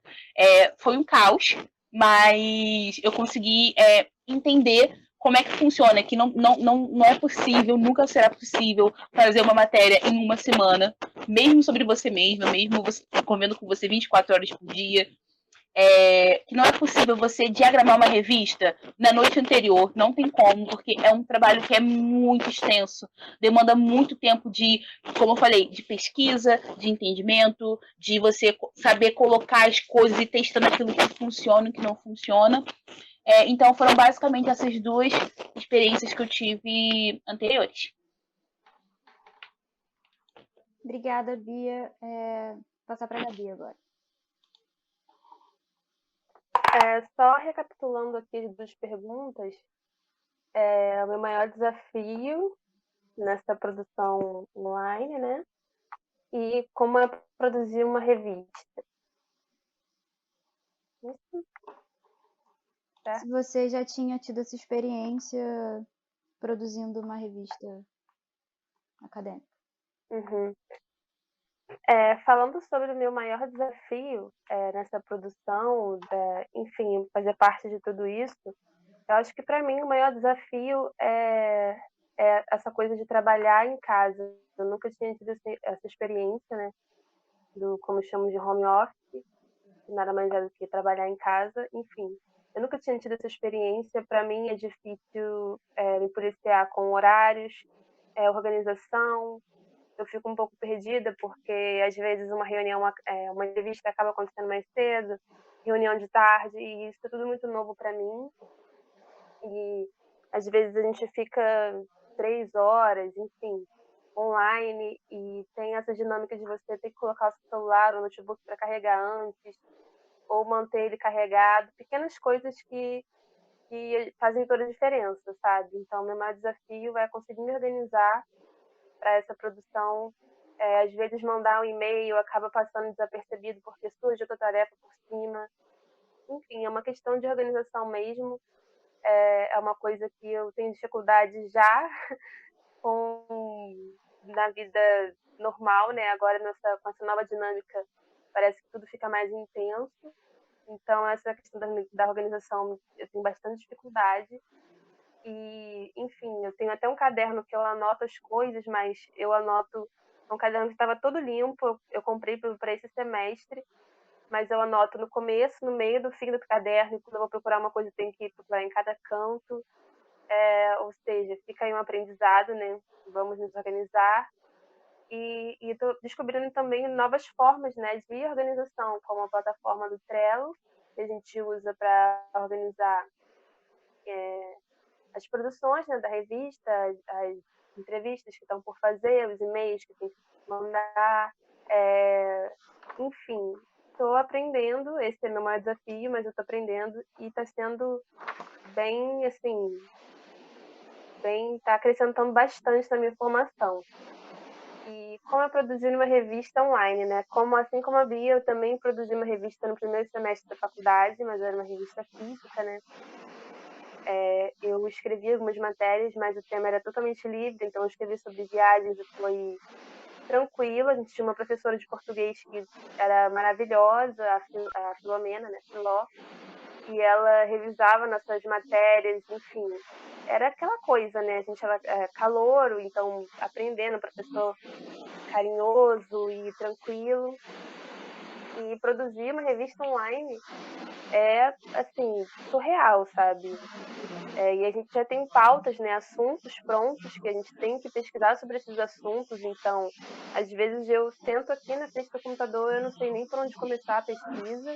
Foi um caos, mas eu consegui entender como é que funciona, que não é possível, nunca será possível fazer uma matéria em uma semana, mesmo sobre você mesma, mesmo você convivendo com você 24 horas por dia. Que não é possível você diagramar uma revista na noite anterior, não tem como, porque é um trabalho que é muito extenso, demanda muito tempo como eu falei, de pesquisa, de entendimento, de você saber colocar as coisas e testando aquilo que funciona e que não funciona. Então foram basicamente essas 2 experiências que eu tive anteriores. Obrigada, Bia. Vou passar para a Gabi agora. Só recapitulando aqui as 2 perguntas, o meu maior desafio nessa produção online, né? E como é produzir uma revista. Isso. Se você já tinha tido essa experiência produzindo uma revista acadêmica. Uhum. Falando sobre o meu maior desafio nessa produção, enfim, fazer parte de tudo isso, eu acho que para mim o maior desafio é essa coisa de trabalhar em casa. Eu nunca tinha tido essa experiência, né, como chamam de home office, que nada mais é do que trabalhar em casa, enfim. Eu nunca tinha tido essa experiência, para mim é difícil me policiar com horários, organização. Eu fico um pouco perdida, porque às vezes uma reunião, uma entrevista acaba acontecendo mais cedo, reunião de tarde, e isso é tudo muito novo para mim. E às vezes a gente fica 3 horas, enfim, online, e tem essa dinâmica de você ter que colocar o seu celular ou notebook para carregar antes, ou manter ele carregado, pequenas coisas que que fazem toda a diferença, sabe? Então, meu maior desafio é conseguir me organizar para essa produção. Às vezes mandar um e-mail acaba passando desapercebido porque surge outra tarefa por cima. Enfim, é uma questão de organização mesmo. É uma coisa que eu tenho dificuldade já na vida normal, né? Agora com essa nova dinâmica parece que tudo fica mais intenso. Então essa questão da organização eu tenho bastante dificuldade. E, enfim, eu tenho até um caderno que eu anoto as coisas, mas eu anoto um caderno que estava todo limpo, eu comprei para esse semestre, mas eu anoto no começo, no meio, do fim do caderno, e quando eu vou procurar uma coisa eu tenho que procurar em cada canto. Ou seja, fica aí um aprendizado, né? Vamos nos organizar. E estou descobrindo também novas formas, né, de organização, como a plataforma do Trello, que a gente usa para organizar as produções, né, da revista, as entrevistas que estão por fazer, os e-mails que tem que mandar. Enfim, estou aprendendo, esse é meu maior desafio, mas eu estou aprendendo e está sendo bem, assim, está acrescentando bastante na minha formação. E como eu produzi uma revista online, né? Assim como a Bia, eu também produzi uma revista no primeiro semestre da faculdade, mas era uma revista física, né? Eu escrevi algumas matérias, mas o tema era totalmente livre, então eu escrevi sobre viagens e foi tranquilo. A gente tinha uma professora de português que era maravilhosa, a Filomena, né? Filó, e ela revisava nossas matérias, enfim. Era aquela coisa, né? A gente era calouro, então aprendendo, professor carinhoso e tranquilo. E produzir uma revista online é, assim, surreal, sabe? E a gente já tem pautas, né, assuntos prontos que a gente tem que pesquisar sobre esses assuntos. Então, às vezes eu sento aqui na frente do computador, eu não sei nem por onde começar a pesquisa.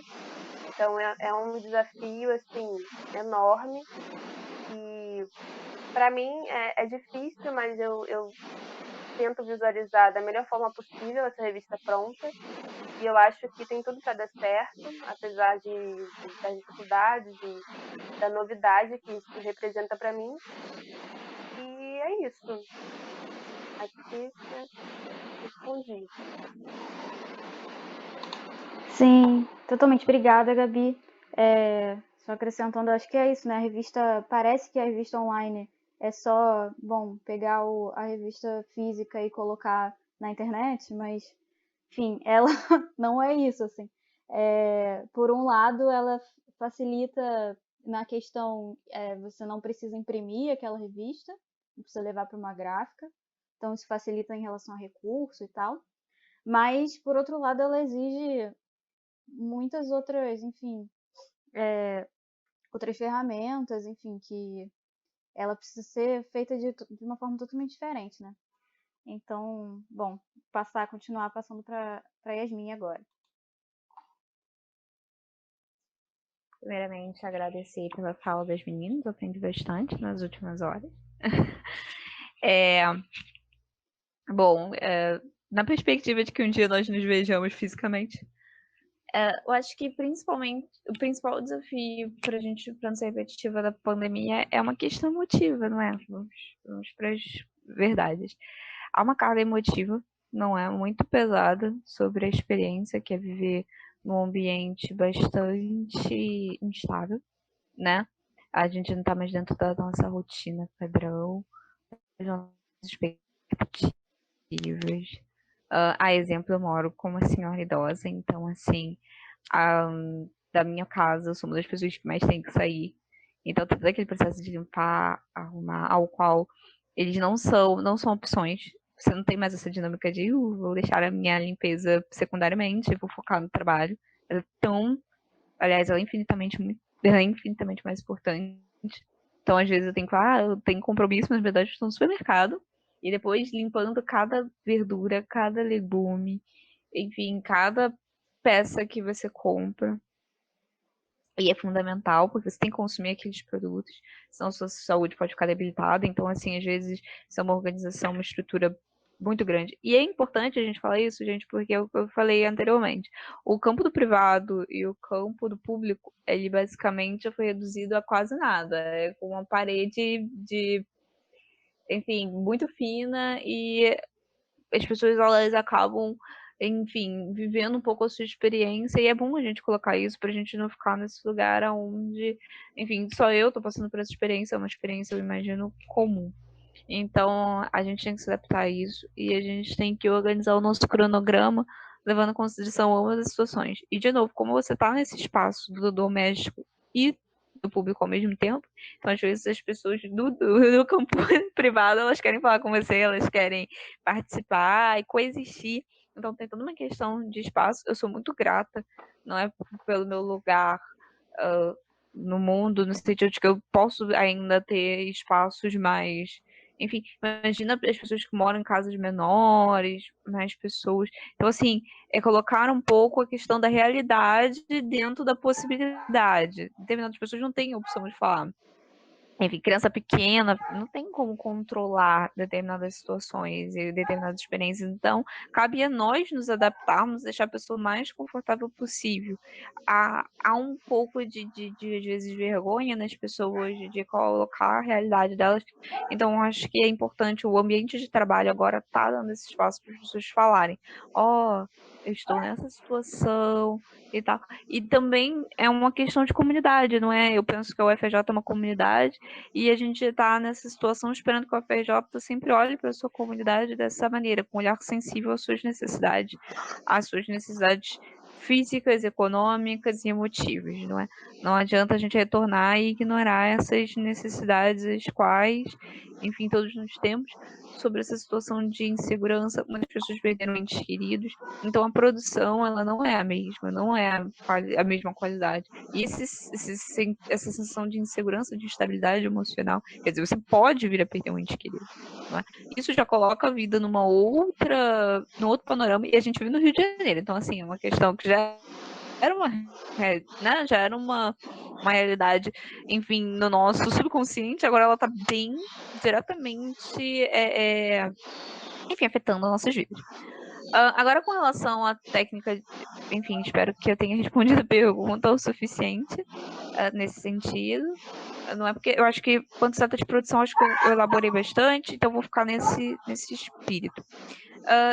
Então, é um desafio, assim, enorme. E, para mim, é difícil, mas eu tento visualizar da melhor forma possível essa revista pronta. E eu acho que tem tudo para dar certo, apesar das dificuldades e da novidade que isso representa para mim. E é isso. Acho que respondi. Sim, totalmente. Obrigada, Gabi. Só acrescentando, acho que é isso, né? Parece que a revista online é só, bom, pegar a revista física e colocar na internet, mas, enfim, ela não é isso, assim. Por um lado, ela facilita na questão, você não precisa imprimir aquela revista, não precisa levar para uma gráfica, então isso facilita em relação a recurso e tal. Mas, por outro lado, ela exige muitas outras, enfim, outras ferramentas, enfim, que ela precisa ser feita de uma forma totalmente diferente, né? Então, bom, continuar passando para Yasmin agora. Primeiramente, agradecer pela fala das meninas, aprendi bastante nas últimas horas. Bom, na perspectiva de que um dia nós nos vejamos fisicamente, eu acho que principalmente o principal desafio para a gente, para não ser repetitiva da pandemia, é uma questão emotiva, não é? Vamos para as verdades. Há uma carga emotiva, não é? Muito pesada sobre a experiência que é viver num ambiente bastante instável, né? A gente não está mais dentro da nossa rotina padrão, das nossas expectativas. A exemplo, eu moro com uma senhora idosa, então, assim, da minha casa, eu sou uma das pessoas que mais tem que sair. Então, todo aquele processo de limpar, arrumar, ao qual eles não são opções. Você não tem mais essa dinâmica de vou deixar a minha limpeza secundariamente, vou focar no trabalho. Aliás, ela é infinitamente mais importante. Então, às vezes eu tenho compromisso, mas na verdade eu estou no supermercado. E depois limpando cada verdura, cada legume, enfim, cada peça que você compra. E é fundamental, porque você tem que consumir aqueles produtos, senão sua saúde pode ficar debilitada. Então, assim, às vezes, isso é uma organização, uma estrutura muito grande. E é importante a gente falar isso, gente, porque eu falei anteriormente, o campo do privado e o campo do público, ele basicamente foi reduzido a quase nada. É com uma parede enfim, muito fina e as pessoas elas acabam, enfim, vivendo um pouco a sua experiência e é bom a gente colocar isso pra gente não ficar nesse lugar onde, enfim, só eu tô passando por essa experiência, é uma experiência, eu imagino, comum. Então, a gente tem que se adaptar a isso e a gente tem que organizar o nosso cronograma levando em consideração ambas as situações. E, de novo, como você está nesse espaço do doméstico e do público ao mesmo tempo, então, às vezes, as pessoas do campo privado, elas querem falar com você, elas querem participar e coexistir. Então, tem toda uma questão de espaço. Eu sou muito grata, não é pelo meu lugar no mundo, no sentido de que eu posso ainda ter espaços mais. Enfim, imagina as pessoas que moram em casas menores, mais pessoas. Então, assim, é colocar um pouco a questão da realidade dentro da possibilidade. Determinadas pessoas não têm opção de falar. Enfim, criança pequena não tem como controlar determinadas situações e determinadas experiências. Então, cabe a nós nos adaptarmos, deixar a pessoa mais confortável possível. Há um pouco às vezes, vergonha nas pessoas de colocar a realidade delas. Então, acho que é importante, o ambiente de trabalho agora está dando esse espaço para as pessoas falarem: ó, eu estou nessa situação e tal. E também é uma questão de comunidade, não é? Eu penso que a UFJ é uma comunidade e a gente está nessa situação esperando que a UFJ sempre olhe para a sua comunidade dessa maneira, com um olhar sensível às suas necessidades físicas, econômicas e emotivas, não é? Não adianta a gente retornar e ignorar essas necessidades, as quais, enfim, todos nós temos, sobre essa situação de insegurança. Muitas pessoas perderam entes queridos, então a produção ela não é a mesma, não é a mesma qualidade. E essa sensação de insegurança, de instabilidade emocional, quer dizer, você pode vir a perder um ente querido, não é? Isso já coloca a vida num outro panorama, e a gente vive no Rio de Janeiro, então assim, é uma questão que já era né, já era uma realidade, enfim, no nosso subconsciente, agora ela está bem diretamente, enfim, afetando as nossas vidas. Agora, com relação à técnica, enfim, espero que eu tenha respondido a pergunta o suficiente nesse sentido. Não é porque eu acho que, quando se trata de produção, acho que eu elaborei bastante, então vou ficar nesse espírito.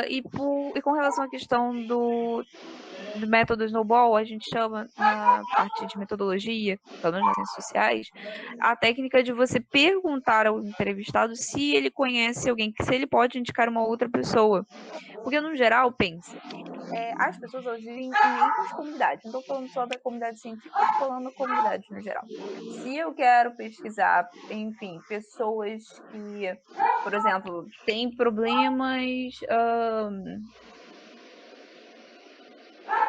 E com relação à questão do método Snowball, a gente chama na parte de metodologia, pelo menos nas ciências sociais, a técnica de você perguntar ao entrevistado se ele conhece alguém, se ele pode indicar uma outra pessoa. Porque, no geral, pensa, as pessoas elas vivem em N comunidades. Não estou falando só da comunidade científica, estou falando da comunidade no geral. Se eu quero pesquisar, enfim, pessoas que, por exemplo, têm problemas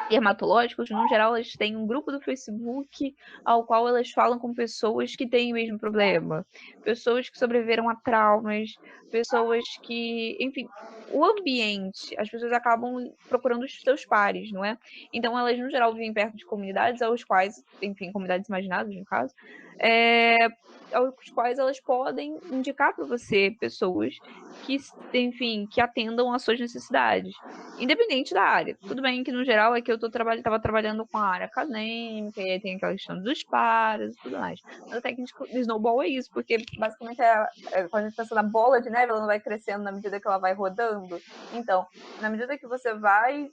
dermatológicos, no geral, elas têm um grupo do Facebook ao qual elas falam com pessoas que têm o mesmo problema, pessoas que sobreviveram a traumas, pessoas que, enfim, o ambiente, as pessoas acabam procurando os seus pares, não é? Então, elas, no geral, vivem perto de comunidades aos quais, enfim, comunidades imaginadas, no caso, aos quais elas podem indicar para você pessoas que, enfim, que atendam às suas necessidades, independente da área. Tudo bem que, no geral, é que eu estava trabalhando com a área acadêmica, e aí tem aquela questão dos pares e tudo mais. Mas a técnica do snowball é isso, porque, basicamente, quando a gente pensa na bola de neve, ela não vai crescendo na medida que ela vai rodando. Então, na medida que você vai,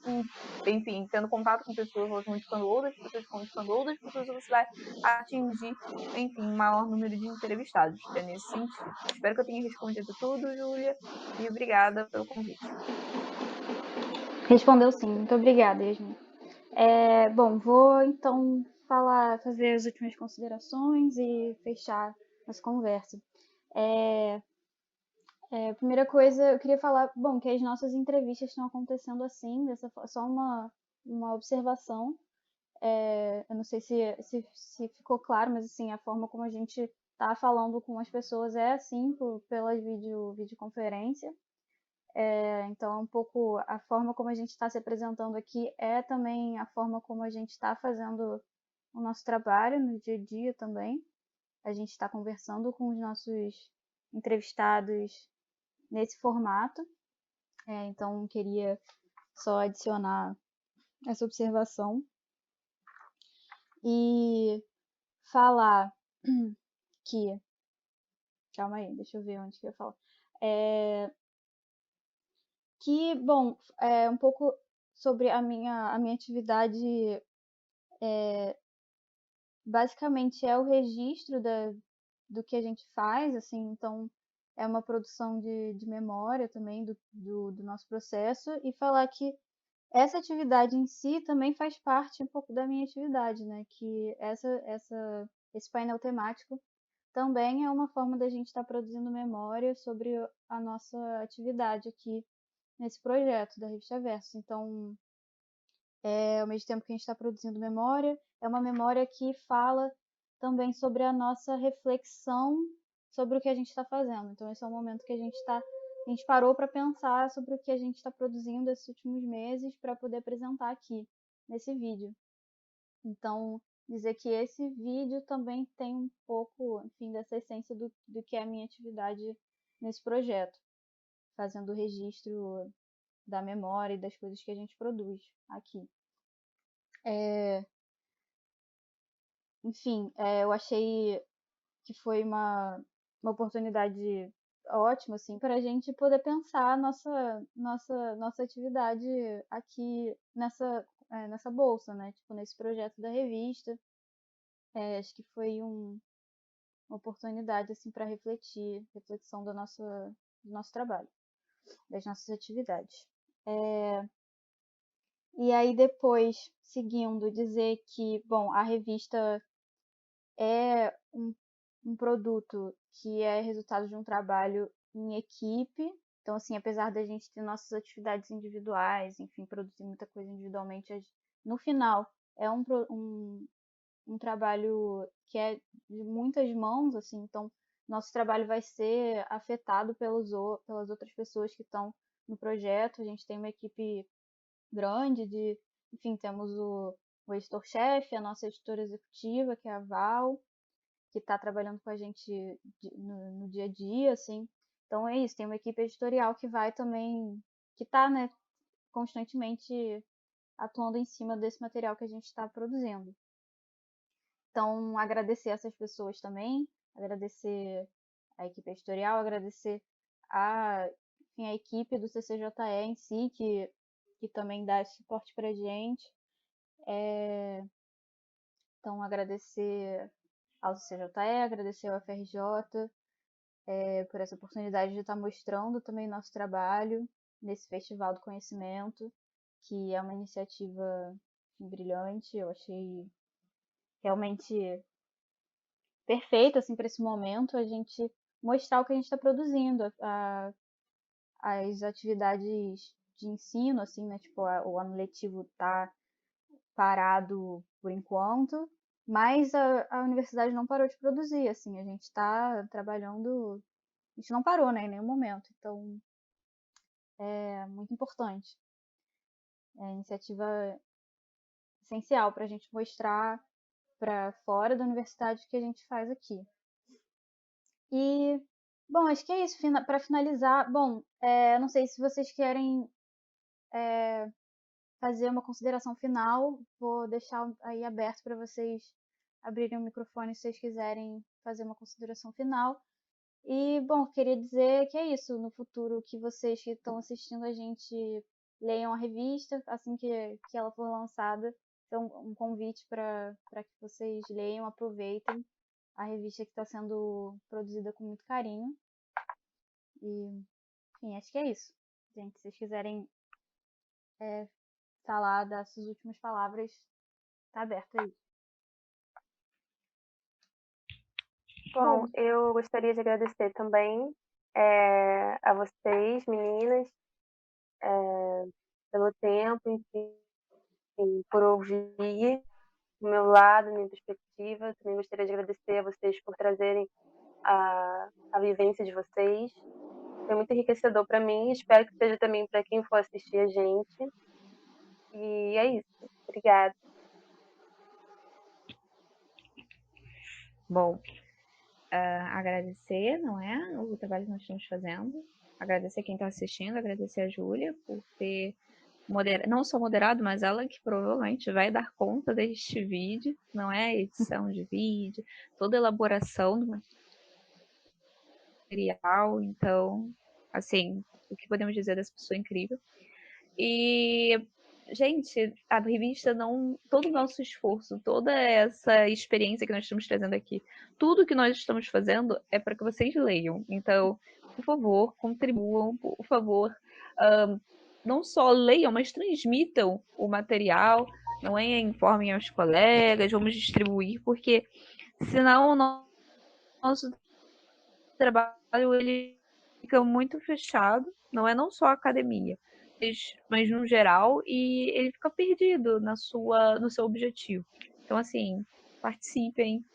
enfim, tendo contato com pessoas, elas vão indicando outras pessoas, você vai atingir, enfim, um maior número de entrevistados. É nesse sentido. Espero que eu tenha respondido tudo, Júlia, e obrigada pelo convite. Respondeu sim, muito obrigada, Yasmin. Bom, vou então fazer as últimas considerações e fechar nossa conversa. Primeira coisa, eu queria falar, bom, que as nossas entrevistas estão acontecendo assim, só uma observação. Eu não sei se ficou claro, mas assim, a forma como a gente está falando com as pessoas é assim, pela videoconferência. Então, é um pouco a forma como a gente está se apresentando aqui é também a forma como a gente está fazendo o nosso trabalho no dia a dia também. A gente está conversando com os nossos entrevistados nesse formato. Então, queria só adicionar essa observação e falar que... Calma aí, deixa eu ver onde que eu falo. Que, bom, um pouco sobre a minha atividade, basicamente é o registro do que a gente faz, assim, então é uma produção de memória também do nosso processo, e falar que essa atividade em si também faz parte um pouco da minha atividade, né? Que esse painel temático também é uma forma da gente estar produzindo memória sobre a nossa atividade aqui nesse projeto da Revista Versus. Então, ao mesmo tempo que a gente está produzindo memória, é uma memória que fala também sobre a nossa reflexão sobre o que a gente está fazendo. Então, esse é o momento que a gente parou para pensar sobre o que a gente está produzindo esses últimos meses para poder apresentar aqui nesse vídeo. Então, dizer que esse vídeo também tem um pouco, enfim, dessa essência do que é a minha atividade nesse projeto, fazendo o registro da memória e das coisas que a gente produz aqui. Enfim, eu achei que foi uma oportunidade ótima, assim, para a gente poder pensar a nossa atividade aqui nessa bolsa, né? Tipo, nesse projeto da revista. Acho que foi uma oportunidade, assim, para reflexão do nosso trabalho, das nossas atividades. E aí depois, seguindo, dizer que, bom, a revista é um produto que é resultado de um trabalho em equipe. Então, assim, apesar da gente ter nossas atividades individuais, enfim, produzir muita coisa individualmente, no final é um trabalho que é de muitas mãos, assim, então nosso trabalho vai ser afetado pelas outras pessoas que estão no projeto. A gente tem uma equipe grande enfim, temos o editor-chefe, a nossa editora executiva, que é a Val, que está trabalhando com a gente no dia a dia, assim. Então é isso, tem uma equipe editorial que vai também, que está, né, constantemente atuando em cima desse material que a gente está produzindo. Então, agradecer essas pessoas também, agradecer a equipe editorial, agradecer enfim, a equipe do CCJE em si, que também dá esse suporte para a gente. Então, agradecer ao CCJE, agradecer ao FRJ por essa oportunidade de estar mostrando também nosso trabalho nesse Festival do Conhecimento, que é uma iniciativa brilhante. Eu achei realmente perfeito, assim, para esse momento, a gente mostrar o que a gente está produzindo, as atividades de ensino, assim, né? Tipo, o ano letivo está parado por enquanto, mas a universidade não parou de produzir, assim, a gente está trabalhando, a gente não parou, né, em nenhum momento, então é muito importante. É iniciativa essencial para a gente mostrar para fora da universidade o que a gente faz aqui. E, bom, acho que é isso. Para finalizar, bom, não sei se vocês querem fazer uma consideração final. Vou deixar aí aberto para vocês abrirem o microfone se vocês quiserem fazer uma consideração final. E, bom, queria dizer que é isso. No futuro, que vocês que estão assistindo a gente leiam a revista assim que ela for lançada. Então, um convite para que vocês leiam, aproveitem a revista que está sendo produzida com muito carinho. E, enfim, acho que é isso. Gente, se vocês quiserem falar das suas últimas palavras, tá aberto aí. Bom, eu gostaria de agradecer também a vocês, meninas, pelo tempo, enfim, por ouvir o meu lado, minha perspectiva. Também gostaria de agradecer a vocês por trazerem a vivência de vocês. Foi muito enriquecedor para mim, espero que seja também para quem for assistir a gente. E é isso. Obrigada. Bom, agradecer, não é? O trabalho que nós estamos fazendo. agradecer quem está assistindo, agradecer a Júlia por ter não só moderado, mas ela que provavelmente vai dar conta deste vídeo, não é edição de vídeo, toda a elaboração do material, então, assim, o que podemos dizer dessa pessoa incrível. E, gente, a revista todo o nosso esforço, toda essa experiência que nós estamos trazendo aqui, tudo que nós estamos fazendo é para que vocês leiam. Então, por favor, contribuam, por favor, não só leiam, mas transmitam o material, não é? Informem aos colegas, vamos distribuir, porque senão o nosso trabalho ele fica muito fechado, não só a academia, mas no geral, e ele fica perdido no seu objetivo. Então, assim, participem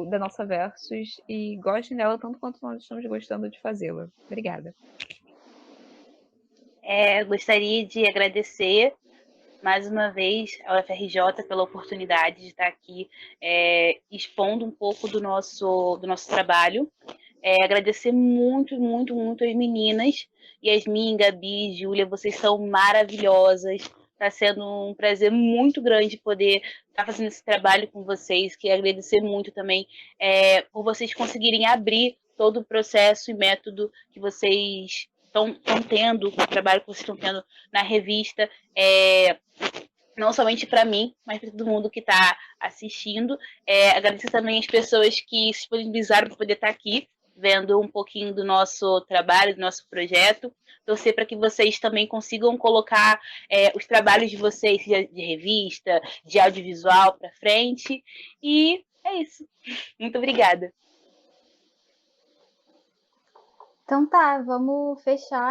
da nossa Versus e gostem dela tanto quanto nós estamos gostando de fazê-la. Obrigada. Gostaria de agradecer mais uma vez ao UFRJ pela oportunidade de estar aqui expondo um pouco do nosso trabalho. Agradecer muito, muito, muito as meninas, Yasmin, Gabi, Júlia, vocês são maravilhosas. Está sendo um prazer muito grande poder estar fazendo esse trabalho com vocês. Queria agradecer muito também por vocês conseguirem abrir todo o processo e método que vocês estão tendo, o trabalho que vocês estão tendo na revista. Não somente para mim, mas para todo mundo que está assistindo. Agradecer também as pessoas que se disponibilizaram para poder estar aqui, vendo um pouquinho do nosso trabalho, do nosso projeto. Torcer para que vocês também consigam colocar os trabalhos de vocês, de revista, de audiovisual para frente. E é isso. Muito obrigada. Então tá, vamos fechar